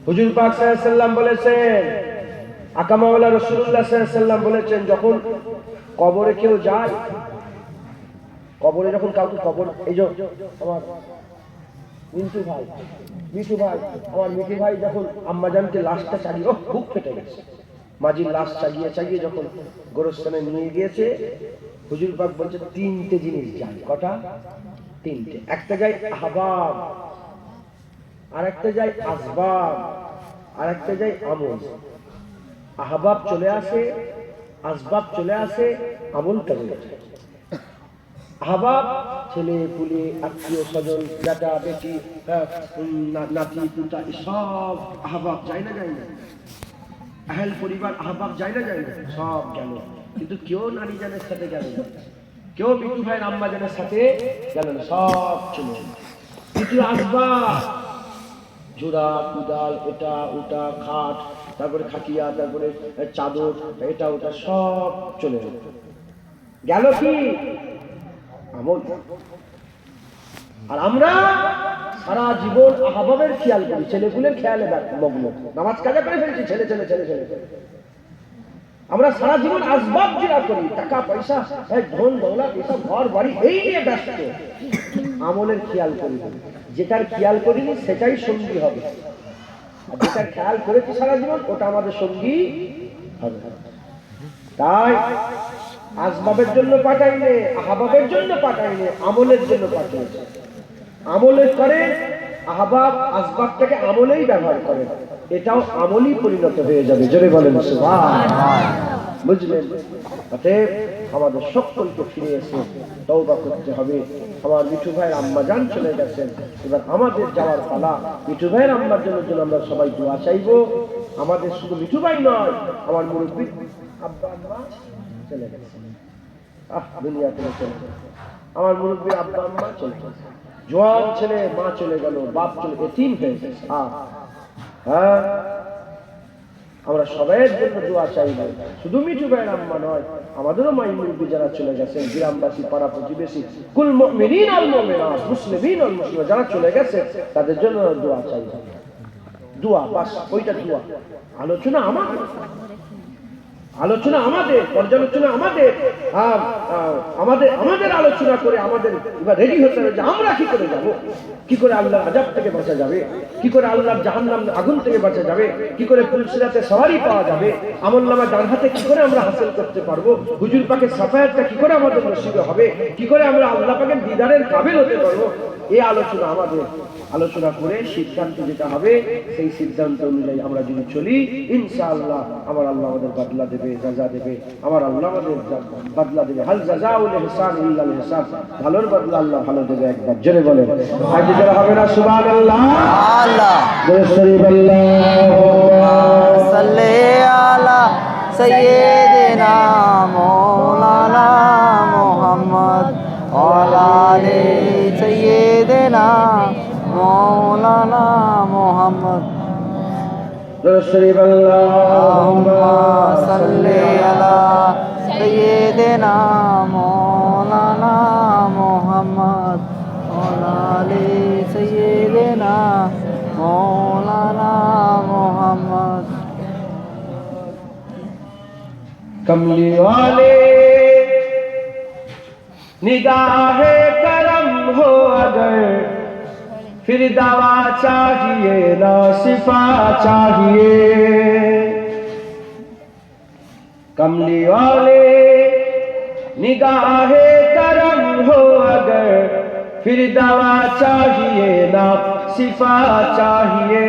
হুজুর পাক সাল্লাল্লাহু আলাইহি ওয়াসাল্লাম বলেছেন, আকামাওয়ালা রাসূলুল্লাহ সাল্লাল্লাহু আলাইহি ওয়াসাল্লাম বলেছেন, যখন কবরে কেউ যায়, কবরে যখন কাউকে কবর, এই যে আমার মিঠু ভাই যখন আম্মাজানকে লাশটা চাগিয়ে, বুক ফেটে গেছে, মাঝির লাশ চাগিয়ে যখন গোরস্থানে নিয়ে গিয়েছে, হুজুর পাক বলছে তিনটে জিনিস যায়। কটা? তিনটে। একটা যায় আহবাব, আর একটা যায় আসবাব, আর একটা যায় আমল। আহবাব চলে আসে, আসবাব চলে আসে, আমল চলে আসে। আহবাব ছেলে পুলে, আত্মীয় স্বজন, বেটা বেটি, নাতি পুতা, সব আহবাব যায় না? আহল পরিবার আহবাব যায় না? সব গেল, কিন্তু কেউ নারী জানের সাথে গেল না, কেউ মিঠু ভাইয়ের আম্মা জানের সাথে গেল না, সব চলে। কিন্তু আসবাব, জোড়া কুদাল, এটা ওটা, খাট, তারপরে খাটিয়া, তারপরে চাদর, এটা ওটা সব চলে গেল। কি? আমল। আর আমরা সারা জীবন আহবাবের খেয়াল করি, ছেলেপুলের খেয়ালে মগ্ন, নামাজ কাজা করে ফেলছি, ছেলে। আমরা সারা জীবন আসবাব জিরা করি, টাকা পয়সা, ধন দৌলত, এসব ঘর বাড়ি, এই নিয়ে ব্যস্ত। আমলের খেয়াল করি না। যেটার খেয়াল করিনি সেটাই সঙ্গী হবে, আর যেটার খেয়াল করেছি সারা জীবন ওটা আমাদের সঙ্গী হবে। তাই আসবাবের জন্য পাঠাইলে, আহবাবের জন্য পাঠাইলে, আমলের জন্য পাঠিয়েছে। আমলের করে আহবাব আসবাবটাকে আমলেই ব্যবহার করে, এটাও আমলই পরিণত হয়ে যাবে। জোরে বলেন সুবহানাল্লাহ। বুঝলেন? অতএব আমাদের সকলকে ফিরে এসে তওবা করতে হবে। আমার মিঠু ভাইয়ের আম্মা জান চলে গেছেন, এবার আমাদের যাওয়ার পালা। মিঠু ভাইয়ের আম্মার জন্য আমরা সবাই দোয়া চাইবো। আমাদের শুধু মিঠু ভাই নয়, আমার মুরব্বী আব্বা আম্মা চলে গেছেন, দুনিয়া থেকে চলে গেছে। আমার মুরব্বী আব্বা আম্মা চলে গেছে, জোয়ান ছেলে মা চলে গেল, বাপ চলে এতিম হয়ে গেছে। আমরা সবাইয়ের জন্য দোয়া চাইব। শুধু মিঠু ভাইয়ের আম্মা নয়, আমাদেরও মাই মুরব্বী যারা চলে গেছেন, গ্রামবাসী, পাড়া প্রতিবেশী, কুল মুমিনিন ওয়াল মুমিনাত, মুসলিমিন ওয়াল মুসলিমাত যারা চলে গেছে তাদের জন্য দোয়া চাইব। দোয়া, বাস ওইটা দোয়া। আলোচনা আমাদের, পর্যালোচনা আমাদের আলোচনা করে আমাদের এবার রেডি হতে হবে যে আমরা কি করে যাব, কি করে আল্লাহর আযাব থেকে বাঁচা যাবে, কি করে আল্লাহর জাহান্নাম আগুন থেকে বাঁচা যাবে, কি করে পুলসিরাতে সওয়ারি পাওয়া যাবে, আমলনামা ডান হাতে কি করে আমরা হাসিল করতে পারবো, হুজুর পাকের সাফায়াতটা কি করে আমাদের নসিব হবে, কি করে আমরা আল্লাহ পাকের দিদারের কাবিল হতে পারবো, এই আলোচনা আমাদের। আলোচনা করে সিদ্ধান্ত যেটা হবে সেই সিদ্ধান্ত অনুযায়ী আমরা যদি চলি, ইনশাআল্লাহ আমার আল্লাহ আমাদের বদলা দেবে, জাযা দেবে। আমার আল্লাহ আমাদের বদলা দেবে। হাল জাযাউল ইহসান ইল্লাল ইহসান, ভালোর বদলা আল্লাহ ভালো দেবে। একবার জোরে বলেন আজ যারা হবে না সুবহানাল্লাহ। আল্লাহ আল্লাহুম্মা সাল্লি আলা সাইয়্যিদিনা মাওলানা মুহাম্মদ ওয়া আলা আলি সাইয়্যিদিনা মাওলানা মুহাম্মদ। আল্লাহুম্মা সাল্লি আলা سیدنا مولانا محمد مولانا سیدنا مولانا محمد. کملی والے نگاہ کرم ہو اگر پھر دوا چاہیے نہ شفا چاہیے. کملی والے نگاہ کرم ہو اگر پھر دوا چاہیے نہ شفا چاہیے.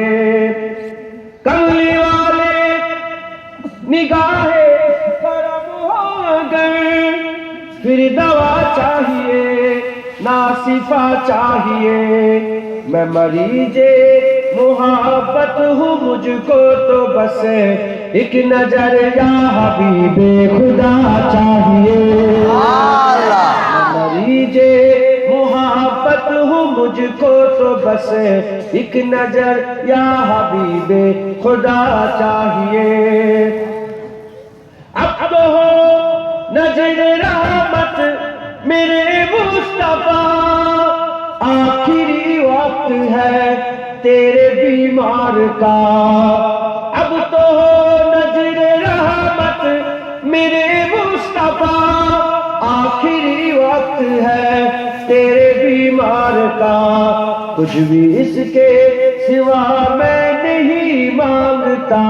کملی والے نگاہ کرم ہو اگر پھر دوا چاہیے نہ شفا چاہیے. میں مریض محبت ہوں مجھ کو تو بس ایک نظر یا حبیب خدا چاہیے. میں مریض محبت ہوں مجھ کو تو بس ایک نظر یا حبیب خدا چاہیے. اب تو ہو نظر رحمت میرے مصطفیٰ آخری وقت ہے تیرے بیمار کا. اب تو ہو نظر رحمت میرے مصطفیٰ آخری وقت ہے تیرے بیمار کا. کچھ بھی اس کے سوا میں نہیں مانگتا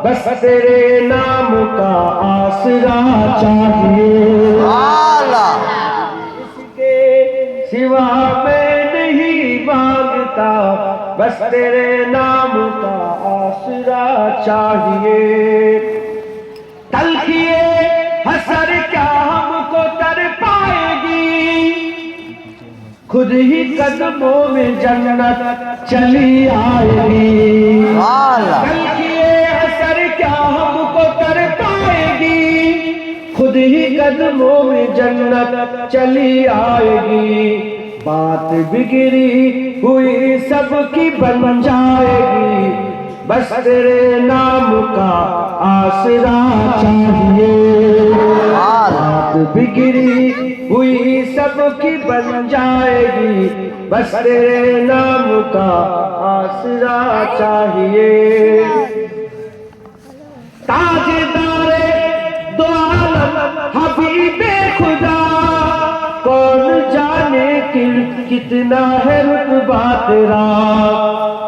بس تیرے نام کا آسرا چاہیے. اس کے سوا میں نہیں مانگتا بس تیرے نام کا آسرا چاہیے. تلخیے حسر کیا ہم کو تر پائے گی خود ہی قدموں میں جنت چلی آئے گی. تلخیے حسر کیا ہم کو تر پائے گی خود ہی قدموں میں جنت چلی آئے گی. بات بگڑی ہوئی سب کی بن جائے گی بس تیرے نام کا آسرا چاہیے. بات بگڑی ہوئی سب کی بن جائے گی بس تیرے نام کا آسرا چاہیے. تاجدار دو عالم حبیب خدا کون جانے کتنا ہے رتبہ تیرا.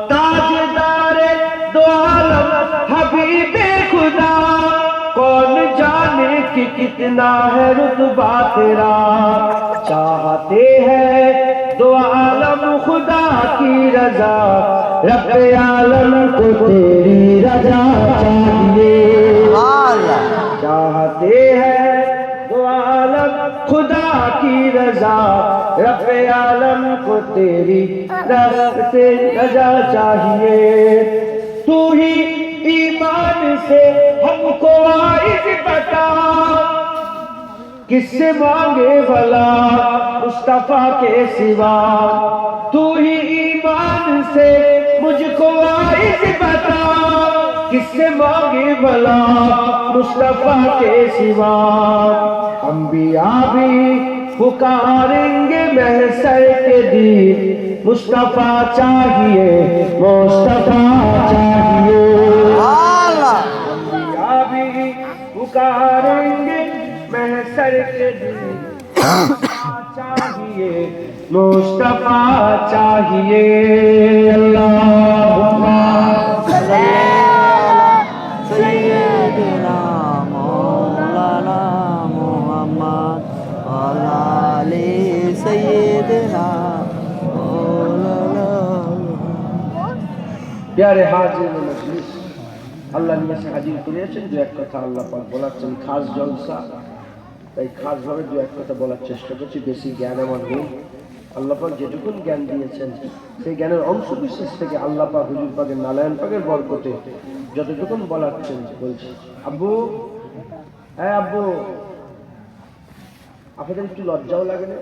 تاجدار دو عالم حبیب خدا کون جانے کتنا ہے رتبہ تیرا. چاہتے ہیں دو عالم خدا کی رضا رب عالم کو تیری رضا چاہیے. چاہتے ہیں دو عالم خدا کی رضا رب عالم کو تیری رضا چاہیے. تو ہی ایمان سے ہم کو عائز بتا کس سے مانگے بھلا مصطفیٰ کے سوا. تو ہی ایمان سے مجھ کو عائز بتا کس سے مانگے بھلا مصطفیٰ کے سوا. انبیاء بھی پکاریں گے محشر کے دن مصطفیٰ چاہیے مصطفیٰ چاہیے. انبیاء بھی پکاریں گے محشر کے دن مصطفیٰ چاہیے مصطفیٰ چاہیے. اللہم صلی سیدنا مولانا محمد مولانا سیدنا مولانا. প্যারে হাজির মজলিস আল্লাহ নিয়ে হাজির করেছেন. দু এক কথা আল্লাহ পাক বলাচ্ছেন খাস জলসা তাই খাসভাবে দু এক কথা বলার চেষ্টা করছি. বেশি জ্ঞান আমার নেই. আল্লাহ পাক যেটুকুন জ্ঞান দিয়েছেন সেই জ্ঞানের অংশ বিশেষ থেকে আল্লাহ পাক হুজুর পাকের নারায়ণ পাকের বরকতে যতটুকুন বলাচ্ছেন বলছি. আব্বু হ্যাঁ আব্বু আপনাদের একটু লজ্জাও লাগে না?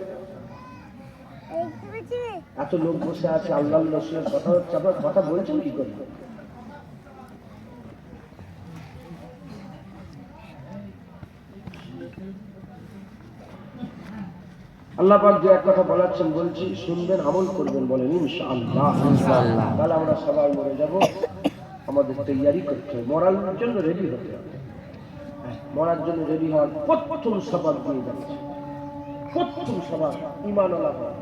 এত লোক বসে আছে আল্লাহ রসুলের কথা হচ্ছে আপনার কথা বলছেন কি করে? আল্লাহ পাক যে এক কথা বলাচ্ছেন বলছি, শুনবেন, আমল করবেন, বলেন ইনশাআল্লাহ। ইনশাআল্লাহ। তাহলে আমরা সবাই মরে যাব, আমাদের তৈয়ারি করতে হবে, মরার জন্য রেডি হতে হবে। মরার জন্য রেডি হওয়ার প্রথম সবাব দিয়ে যাচ্ছে, প্রথম সবাব ঈমানওয়ালা হওয়া।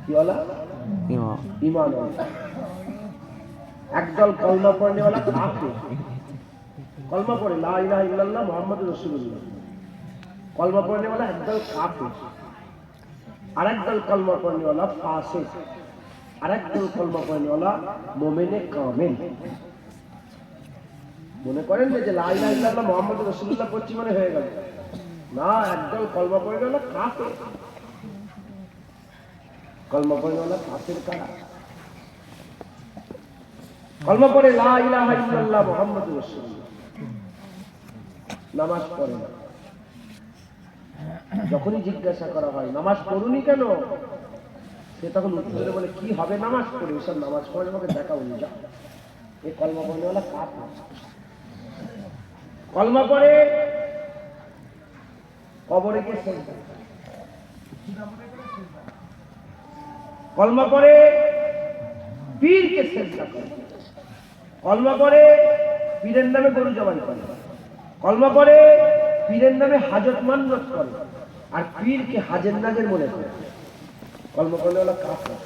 কি ওয়ালা? ইমাম। ঈমানওয়ালা। একদল কলমা পড়নেওয়ালা কাফের, কলমা পড়ে লা ইলাহা ইল্লাল্লাহ মুহাম্মাদুর রাসূলুল্লাহ, কলমা পড়নেওয়ালা একদল কাফের। আরেকদল কলমা পড়নেওয়ালা ফাসিক, আরেকদল কলমা পড়নেওয়ালা মুমিনে কামিল। মনে করেন যে লা ইলাহা ইল্লাল্লাহ মুহাম্মাদুর রাসূলুল্লাহ পড়ছি মানে হয়ে গেল না, একদল কলমা পড়নেওয়ালা কাফের। কলমা পড়নেওয়ালা কাফের কারা? কলমা পড়ে লা ইলাহা ইল্লাল্লাহ মুহাম্মাদুর রাসূলুল্লাহ, নামাজ পড়ে না। যখনই জিজ্ঞাসা করা হয় নামাজ পড়ুনি কেন, সে তখন উত্তরে বলে কি হবে নামাজ পড়ে, এসব নামাজ পড়ে আমাকে দেখা হয়ে যা। এই কলমা পড়নেওয়ালা কাফের। কলমা পড়ে কবরে গিয়ে সেজদা, কলমা পড়ে পীরকে সেজদা করে, কলমা পড়ে পীরের নামে গরু জবাই করে, কলমা পড়ে পীরের নামে হাজত মান্নত করে, আর পীরকে হাজের নাজের মনে করে। কলমা পড়লে ওরা কাফের।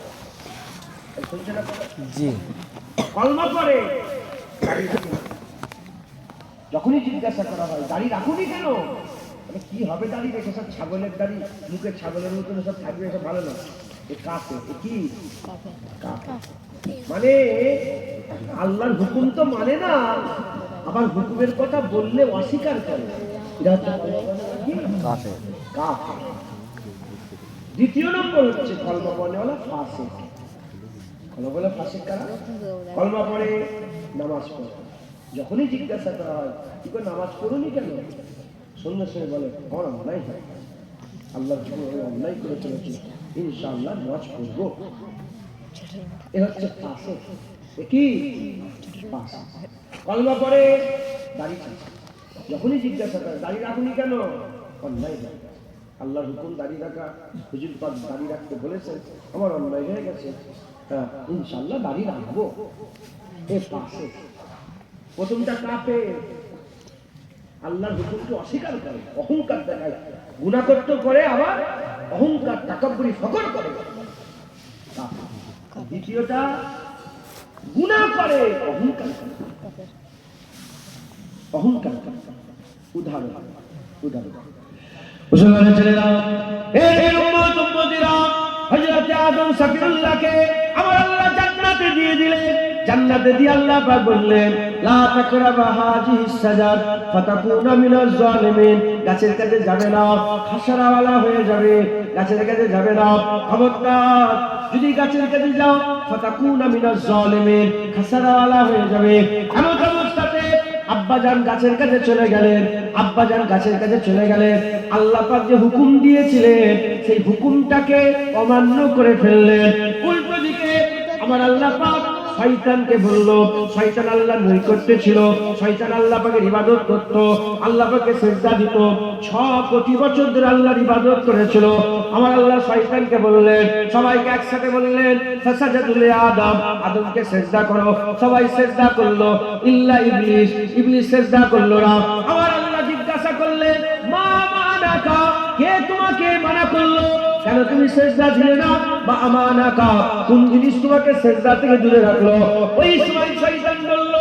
শুনছে না? জি। কলমা পড়ে দাড়ি রাখে না। যখনই জিজ্ঞাসা করা হয় দাড়ি রাখুনি কেন, কি হবে দাড়ি রেখে, সব ছাগলের দাড়ি, মুখে ছাগলের মতন সব থাকবে, এসব ভালো না। এ কাফের। এ কি? কাফের। মানে আল্লাহর হুকুম তো মানে না, আবার হুকুমের কথা বললে অস্বীকার করে। এটা হচ্ছে কাফের। কাফের। দ্বিতীয় নম্বর হচ্ছে কলমা পড়নেওয়ালা ফাসিক। কলমা পড়লে ফাসিক কারা? কলমা পড়ে নামাজ পড়ে, যখনই জিজ্ঞাসা করা হয় কি করে নামাজ পড়ুনি কেন, সঙ্গে সঙ্গে বলে আমার অন্যায় হয়, আল্লাহর হুকুমে আমি অন্যায় করে চলেছি, ইনশাআল্লাহ নামাজ পড়বো। এ হচ্ছে ফাসিক। এ কি? ফাসিক। কলমা পড়ে দাড়ি চাচ্ছে, যখনই জিজ্ঞাসা করে দাড়ি রাখুনি কেন, অন্যায় হয়, আল্লাহর হুকুম দাড়ি রাখা, হুজুর পাক দাড়ি রাখতে বলেছেন, আমার অন্যায় হয়ে গেছে, হ্যাঁ ইনশাআল্লাহ দাড়ি রাখবো। এ ফাসিক। প্রথমটা কাফের, আল্লাহর হুকুমকে অস্বীকার করে, অহংকার দেখায়, গুনাহ করতে করে আবার অহংকার, তাকাব্বুরি, ফখর করে। দ্বিতীয়টা গুনাহ করে অহংকার করে, অহংকার করে। উদাহরণ মুসলমানের ছেলেরা, এই উম্মত উম্মতিরা, হযরত আদম সফিউল্লাহকে আমার আল্লাহ জান্নাতে দিয়ে দিলেন। জান্নাতে দিয়ে আল্লাহ পাক বললেন লা তাকরাবা হাযিহিস সাজার ফাতাকুনা মিনাজ জালিমিন, গাছের কাছে যাবে না, খাসারাওয়ালা হয়ে যাবে, গাছের কাছে যাবে না, খবরদার যদি গাছের কাছে যাও ফাতাকুনা মিনাজ জালিমিন, খাসারাওয়ালা হয়ে যাবে। এমন অবস্থাতে আব্বাজান গাছের কাছে চলে গেলেন, আব্বাজান গাছের কাছে চলে গেলেন, আল্লাহ পাক যে হুকুম দিয়েছিলেন সেই হুকুমটাকে অমান্য করে ফেললেন। উল্টো দিকে আমার আল্লাহ পাক শয়তানকে বলল, শয়তান আল্লাহর নৈকট্যে ছিল, শয়তান আল্লাহ পাকের ইবাদত করত, আল্লাহ পাকে সিজদা দিত, 6 কোটি বছর ধরে আল্লাহর ইবাদত করেছিল। আমার আল্লাহ শয়তানকে বললেন, সবাইকে একসাথে বললেন ফাসাজাদু লি আদম, আদমকে সিজদা করো। সবাই সিজদা করলো ইল্লা ইবলিস, ইবলিস সিজদা করলো না। আমার আল্লাহ জিজ্ঞাসা করলেন মা মানাকা, কে তোমাকে মানা করলো, কেন তুমি সিজদা দিলে না? মা আমানাকা, কোন জিনিস তোমাকে সিজদা থেকে দূরে রাখলো? ওই সময় শয়তান বলল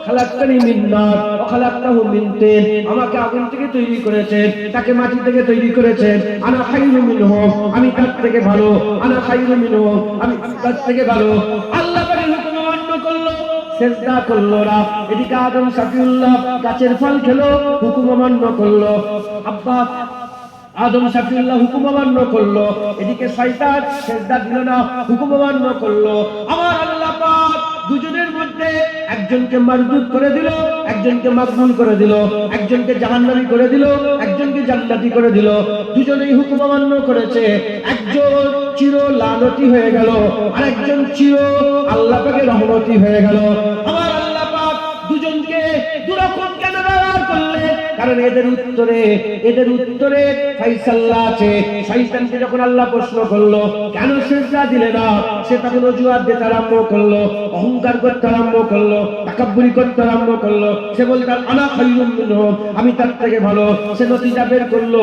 খালাকতানি মিন নার ওয়া খালাকতাহু মিন তিন, আমাকে আগুন থেকে তৈরি করেছেন, তাকে মাটি থেকে তৈরি করেছেন, আনা খায়রু মিনহু, আমি তার থেকে ভালো, আনা খায়রু মিনহু, আমি তার থেকে ভালো। আল্লাহ পাকের হুকুম অমান্য করলো, সিজদা করলো না। এদিকে আদম সফিউল্লাহ গাছের ফল খেলো, হুকুম অমান্য করলো। আব্বা আদম সফিউল্লাহ হুকুম অমান্য করলো, এদিকে শয়তান সিজদা দিল না, হুকুম অমান্য করলো। আমার আল্লাহ পাক দুজনের মধ্যে একজনকে মারদুদ করে দিল, একজনকে মাকবুল করে দিল, একজনকে জাহান্নামী করে দিল, একজনকে জান্নাতি করে দিল। দুজনেই হুকুম অমান্য করেছে, একজন চির লানতি হয়ে গেল, আর একজন চির আল্লাহ পাকের রহমতি হয়ে গেল। আমার আল্লাহ পাক দুজনকে দুরকম কেন ব্যবহার করলেন? কারণ এদের উত্তরে ফাইসাল্লা আছে। শয়তানকে যখন আল্লাহ প্রশ্ন করলো কেন সিজদা দিলে না, সে তখন অজুহাত দিতে আরম্ভ করলো, অহংকার করতে আরম্ভ করলো, তাকাব্বুরি করতে আরম্ভ করলো। সে বলতো আনা খায়রুম মিনহু, আমি তার থেকে ভালো। সে নতিজা বের করলো,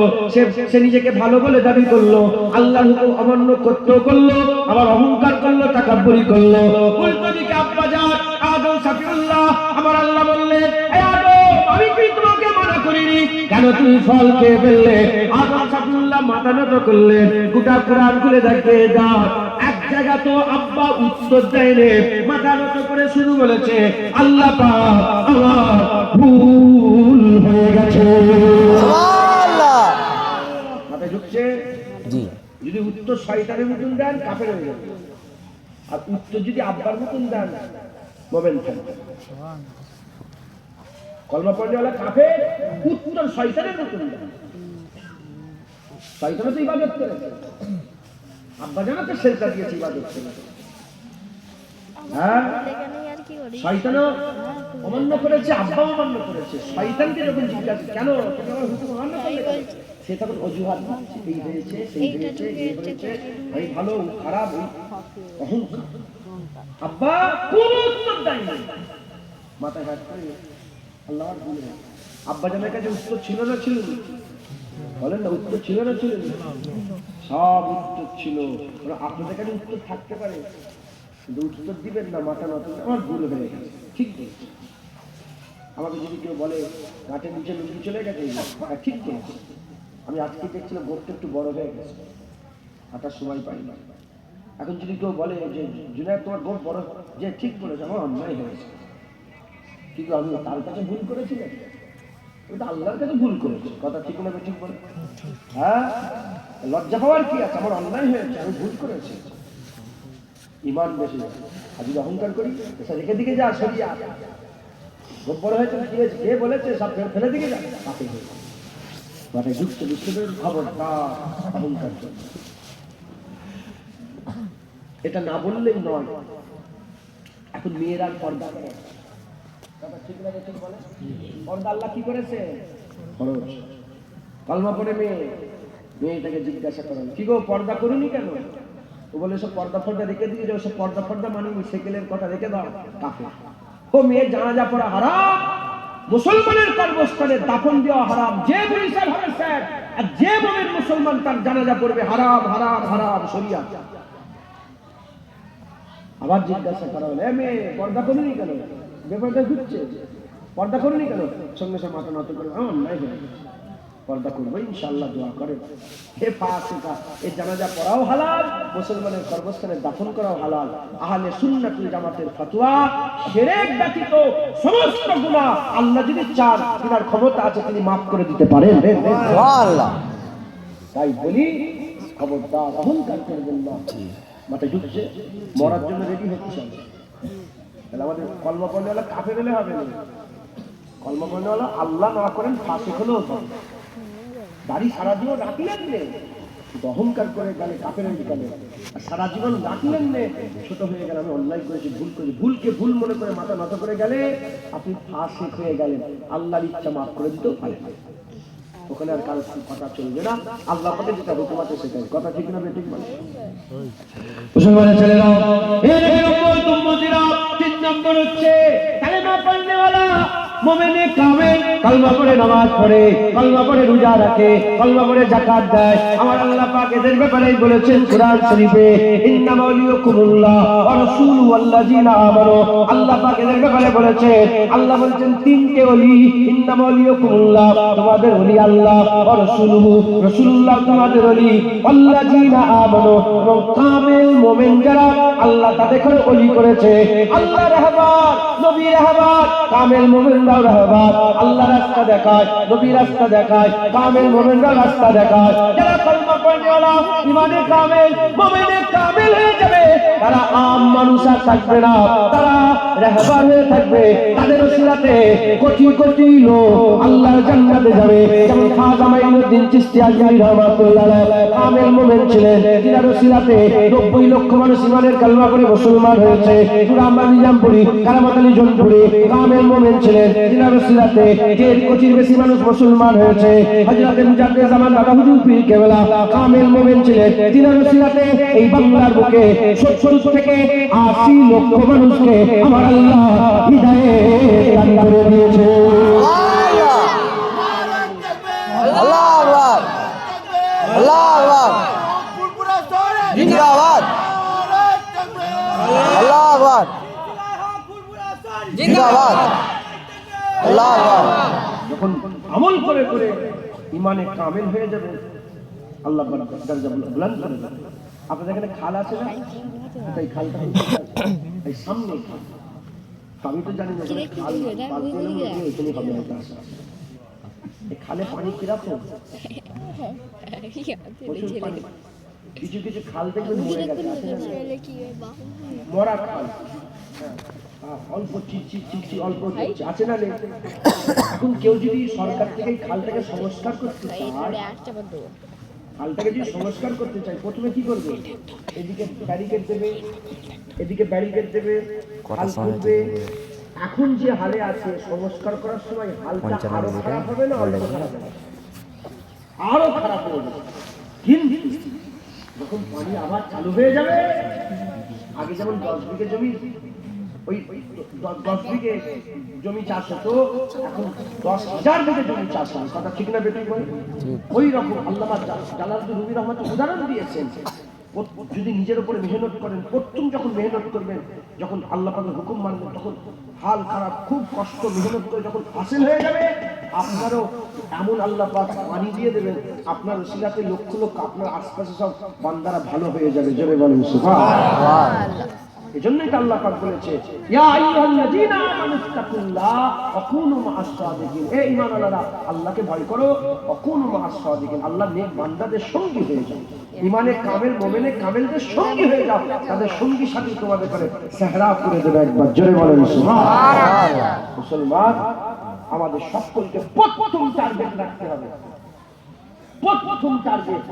সে নিজেকে ভালো বলে দাবি করলো, আল্লাহর হুকুম অমান্য করতেও করলো, আবার অহংকার করলো, তাকাব্বুরি করলো। উল্টো দিকে আব্বা জান আদম সাফিউল্লাহ আমার আল্লাহ বললেন, হে আদম আমি কি তোমাকে মানা করিনি, কেন তুমি ফল খেয়ে ফেললে? আদম সাফিউল্লাহ মাথা নত করলেন। গোটা কোরআন খুলে দেখে যা, এক জায়গা তো আব্বা উত্তর দেয়নি, মাথা নত করে শুরু বলেছে, আল্লাহ পাক আমার ভুল হয়ে গেছে। মাথায় ঢুকছে? জি যদি উত্তর শয়তানের মতন দেন কাফের হয়ে যাবে, আর উত্তর যদি আব্বার মতন দেন মোমেন থাকবে। কলমা পড়নেওয়ালা কাফের, উত্তর শয়তানের মতন দেন। শয়তানও তো ইবাদত করেছে, আব্বা জানো তো সেজদা দিয়েছে, ইবাদত করেছে। হ্যাঁ, শয়তানও অমান্য করেছে, আব্বা অমান্য করেছে। শয়তানকে যখন জিজ্ঞাসা কেন তুমি আমার হুকুম অমান্য করলে, সে তখন অজুহাত দিচ্ছে, এই হয়েছে সেই হয়েছে এই হয়েছে, এই ভালো খারাপ, এই অহংকার। আব্বা কোন উত্তর দেয়নি, মাথায় হাত করে আল্লাহর ভুল। আব্বা জানের কাছে উত্তর ছিল না ছিল না, বলেন না, উত্তর ছিল না ছিল না? সব উত্তর ছিল। আপনাদের কাছে উত্তর থাকতে পারে, কিন্তু উত্তর দিবেন না, মাথা নত, আমার ভুল হয়ে গেছে। ঠিক বলছে। আমাকে যদি কেউ বলে গাছের নিচে লুঙ্গি চলে গেছে, ঠিক বলেছে। আমি আজকে দেখছিলাম গোটটা একটু বড় হয়ে গেছে, হাঁটার সময় পাই না। এখন যদি কেউ বলে যে জুনায়েদ তোমার গোট বড়, যে ঠিক বলেছে, আমার অন্যায় হয়েছে, কিন্তু আমি তার কাছে ভুল করেছিলাম, ওটা আল্লাহর কাছে ভুল করেছে। কথা ঠিক না? ঠিক বলে? হ্যাঁ, লজ্জা পাওয়ার কি আছে? আমার অন্যায় হয়েছে, আমি ভুল করেছি। ইমান বেশি। আর যদি অহংকার করি, রেখে দিকে যা, সরিয়া গোপ বড় হয়েছে, কি হয়েছে, কে বলেছে, সব ফেলে দিকে যা, তাকে মাথায় ঢুকছে, বুঝতে পেরে খবরদার অহংকার করবে। এটা না বললেই নয়। এখন মেয়েরা পর্দা করে, ঠিক লাগে ঠিক বলে? পর্দা আল্লাহ কি করেছে? খরচ। কলমা পড়ে মেয়েটাকে জিজ্ঞাসা করেন, কি গো পর্দা করুনি কেন? ও বলে সব পর্দা ফর্দা রেখে দিয়ে যাও, সব পর্দা ফর্দা মানিনি, সেকেলের কথা রেখে দাও। কাফের। ও মেয়ে জানাজা পড়া হারাম, মুসলমানের কর্মস্থানে দাফন দেওয়া হারাম, যে বরিশাল হবে স্যার, আর যে বলেন মুসলমান তার জানাজা পড়বে হারাম হারাম হারাম, শরিয়াত। আবার জিজ্ঞাসা করা হলো, মেয়ে পর্দা করুনি কেন? বেপর্দা ঘুরছে, পর্দা করুনি কেন? সঙ্গে সঙ্গে মাথা নত করে, অন্যায় হয়ে গেছে, পর্দা করবো ইনশাআল্লাহ, দোয়া করে। হে ফাসিকা, এই জানাজা পড়াও হালাল, মুসলমানের কর্মস্থানে দাফন করাও হালাল। আহলে সুন্নাতুল জামাতের ফতোয়া, শিরক ব্যতীত সমস্ত গুনাহ আল্লাহ যদি চান, তিনার ক্ষমতা আছে, তিনি মাফ করে দিতে পারেন। সুবহানাল্লাহ। তাই বলি খবরদার অহংকার করবেন না। মাথায় ঢুকছে? মরার জন্য রেডি হচ্ছে, তাহলে আমাদের কলমা পড়নেওয়ালা কাফের হলে হবে না। কলমা পড়নেওয়ালা আল্লাহ না করেন ফাসিক হলেও হবে। দাড়ি সারা জীবন রাখলেন নে, অহংকার করে গেলে কাফের গেলে, আর সারা জীবন রাখলেন নে, ছোট হয়ে গেলে আমি অন্যায় করেছি, ভুল করেছি, ভুলকে ভুল মনে করে মাথা নত করে গেলে আপনি ফাসিক হয়ে গেলেন, আল্লাহর ইচ্ছা মাফ করে দিতেও পারেন। ওখানে আর কারো কথা চলবে না, আল্লাহ পাকে যেটা হুকুম আছে সেটাই। কথা ঠিক না? ঠিক মানে মুসলমানের ছেলেরা, তিন নম্বর হচ্ছে কালেমা পড়নেওয়ালা মুমিনে কামেল, কলমা পড়ে নামাজ পড়ে, কলমা পড়ে রোজা রাখে, কলমা পড়ে যাকাত দেয়। আমার আল্লাহ পাক এদের ব্যাপারেই বলেছেন কুরআন শরীফে, ইন্নামা ওয়ালিয়ুকুমুল্লাহ ওয়া রাসূলুহু ওয়াল্লাযিনা আমানু। আল্লাহ পাক এদের ব্যাপারে বলেছেন, আল্লাহ বলেছেন তিনটে ওলি, ইন্নামা ওয়ালিয়ুকুমুল্লাহ তোমাদের ওলি আল্লাহ, ওয়া রাসূলুহু রাসূলুল্লাহ তোমাদের ওলি, ওয়াল্লাযিনা আমানু এবং কামেল মুমিন যারা আল্লাহ তাদেরকে ওলি করেছে। আল্লাহ রাহবার, নবী রাহবার, কামেল মুমিন আল্লাহ রাস্তা দেখায়, নবী রাস্তা দেখায়, কামেল মুমিনরা রাস্তা দেখায়। যারা কলমা পড়নেওয়ালা ইমানে কামেল মুমিনে কামেল হয়ে যাবে, তারা আম মানুষ আর থাকবে না, তারা রাহবার হয়ে থাকবে। তাদের ওসিলাতে কোটি কোটি লোক আল্লাহর জান্নাতে যাবে। যেমন খাজা মাইনুদ্দিন চিশতি আজমিরি রহমাতুল্লাহ আলাইহি কামেল মুমিন ছিলেন, তিনার ওসিলাতে 90 লক্ষ মানুষ ইমানের কালেমা পড়ে মুসলমান হয়েছে। আমরা নিজামপুরি কারামত আলী জনপুরি কামেল মুমিন ছিলেন, তিনার ওসিলাতে 1.5 কোটির বেশি মানুষ মুসলমান হয়েছে। হযরত মুজাদ্দিদ জামান দাদা হুজুর পীর কেবলা কামেল মুমিন ছিলেন, তিনার ওসিলাতে এই বাংলার বুকে 70 থেকে 80 লক্ষ মানুষকে আমার আল্লাহ হিদায়াত দান করে দিয়েছে। আল্লাহু আকবার, আল্লাহু আকবার, জিন্দাবাদ, আল্লাহু আকবার, জিন্দাবাদ, আল্লাহু আকবার। যখন আমল করে করে ইমানে কামেল হয়ে যাবে, আল্লাহ দরজা বুলন্দ করে দেবে। আপনাদের এখানে খাল আছে না? এই খালটা এই সামনে খাল। আমি তো জানি না খাল এখানে হবে না। এই খালে পানি কিরকম? প্রচুর পানি। কিছু কিছু খাল দেখবেন মরে গেছে, আছে না? মরা খাল, অল্প চিচি অল্প আছে না? নেই। এখন কেউ যদি সরকার থেকে এই খালটাকে সংস্কার করতে চায়, খালটাকে যদি সংস্কার করতে চায়, প্রথমে কি করবে? এদিকে ব্যারিকেড দেবে, এদিকে ব্যারিকেড দেবে, খাল খুলবে। এখন যে হালে আছে, সংস্কার করার সময় হালটা আরো খারাপ হবে না? অল্প খারাপ হবে, আরো খারাপ হয়ে যাবে। কিন্তু যখন পানি আবার চালু হয়ে যাবে, আগে যেমন 10 বিঘে জমি, ওই 10 বিঘে জমি চাষ হতো, এখন 10,000 বিঘে জমি চাষ হয়। কথা ঠিক না বেটি? ওই রকম আল্লামা জালালউদ্দিন রুমি রহমান উদাহরণ দিয়েছেন। যদি নিজের উপরে মেহনত করেন, প্রথম যখন মেহনত করবেন, যখন আল্লাহ পাকের হুকুম মানবেন, তখন হাল খারাপ, খুব কষ্ট মেহনত করে যখন হাসিল হয়ে যাবে, আপনারও এমন আল্লাহ পাক পানি দিয়ে দেবেন, আপনার ওসিলাতে লক্ষ লক্ষ আপনার আশপাশে সব বান্দারা ভালো হয়ে যাবে। জোরে বলেন সুবহানাল্লাহ। এজন্যই তো আল্লাহ পাক বলেছে, ইয়া আইয়ুহাল্লাযীনা আমানুত্তাকুল্লাহ ওয়া কুনু মা'আস সাদিকিন। হে ঈমানওয়ালারা, আল্লাহকে ভয় করো, ওয়া কুনু মা'আস সাদিকিন। আল্লাহর নেক বান্দাদের সঙ্গী হয়ে যাও, ঈমানে কামেল মুমিনে কামেলদের সঙ্গী হয়ে যাও। তাদের সঙ্গী সাথী তোমাদের করে সেহরা করে দেবে। একবার জোরে বলেন সুবহানাল্লাহ। মুসলমান, আমাদের সকলকে প্রথম টার্গেট রাখতে হবে। প্রথম টার্গেট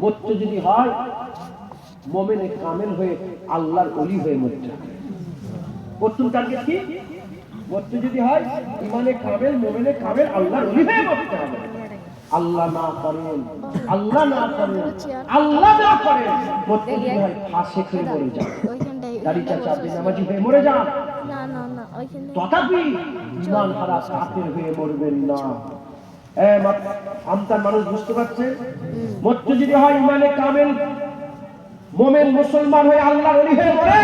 মরতে যদি হয়, মুমিনে কামেল হয়ে আল্লাহর ওলি হয়ে মরতে হবে। প্রথম টার্গেট কি? মরতে যদি হয় ইমানে কামেল, মুমিনে কামেল, আল্লাহর ওলি হয়ে মরতে হবে। আল্লাহ না করেন, আল্লাহ না করেন, আল্লাহ না করেন, মরতে যদি হয় ফাসিক হয়ে মরে যান, দাড়ি চাচা বেনামাজি হয়ে মরে যান, তথাপি ঈমান হারা কাফের হয়ে মরবেন না। আমতার মানুষ বুঝতে পারছে? মরতে যদি হয় ইমানে কামেল, মুমিন মুসলমান হয়ে আল্লাহর ওলি হয়ে মরে,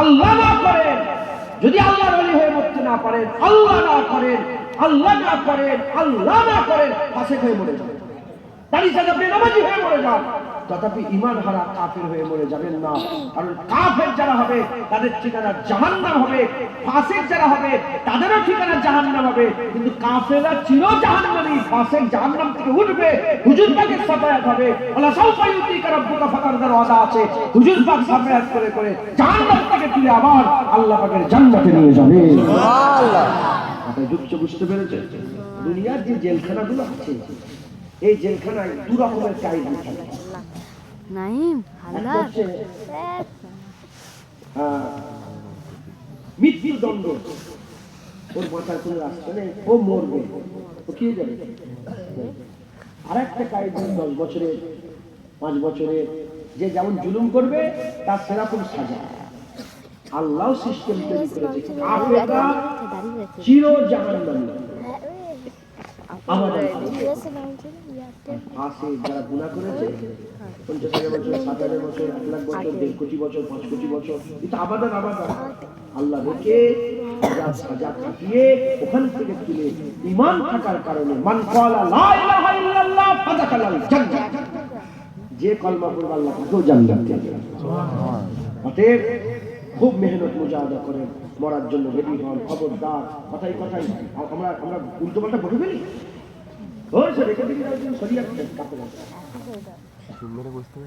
আল্লাহ না করেন, যদি আল্লাহর ওলি হয়ে মরতে না পারেন, আল্লাহ না করেন, আল্লাহ না করেন, আল্লাহ না করেন, ফাসিক হয়ে মরে যান, দাড়ি চাচা বেনামাজি হয়ে মরে যান, তথাপি ঈমান হারা কাফের হয়ে মরে যাবেন না। কারণ কাফের যারা হবে তাদের ঠিকানা জাহান্নাম হবে, ফাসিক যারা হবে তাদেরও ঠিকানা জাহান্নাম হবে। কিন্তু কাফেররা চির জাহান্নামী, ফাসিক জাহান্নাম থেকে উঠবে, হুজুর পাকের সাফায়াত হবে। আল্লাহ সাউফা ইউতিকা রাব্বুকা ফাতারদার ওয়াদা আছে, হুজুর পাক সাফায়াত করে করে জাহান্নাম থেকে তুলে আবার আল্লাহ পাকের জান্নাতে নিয়ে যাবে। সুবহানাল্লাহ। আপনি বুঝতে পেরেছেন? দুনিয়ার যে জেলখানাগুলো আছে, এই জেলখানায় দু রকমের কায়দী থাকে। নাইম হালাল মৃত্যুদণ্ড, ওর মাথার কোনো রাস্তা নেই, ও মরবে, ও কি যাবে। আর একটা কায়দা 10 বছরের 5 বছরের, যে যেমন জুলুম করবে তার সেরকম সাজা। আল্লাহ সিস্টেম তৈরি করেছে, কাফেররা চির জাহান্নামী। আমাদের ফাঁসি যারা গুনাহ করেছে 50,000 বছর, 7,000 বছর, 1 লাখ বছর, 1.5 কোটি বছর, 5 কোটি বছর, এটা আবাদান আবাদান আল্লাহ রেখে সাজা কাটিয়ে ওখান থেকে তুলে ঈমান থাকার কারণে মান ক্বালা লা ইলাহা ইল্লাল্লাহ ফাদাখালাল জান্নাহ, যে কলমা পড়বে আল্লাহ তাকেও জান্নাত দেবে। সুবহানাল্লাহ। অতএব খুব মেহনত মুজাহাদা করেন, মরার জন্য রেডি হন। খবরদার কথাই কথাই আমরা উল্টো পাল্টা বলে ফেলি। ওই সে রেখে দিই, শরীয়ত কাকে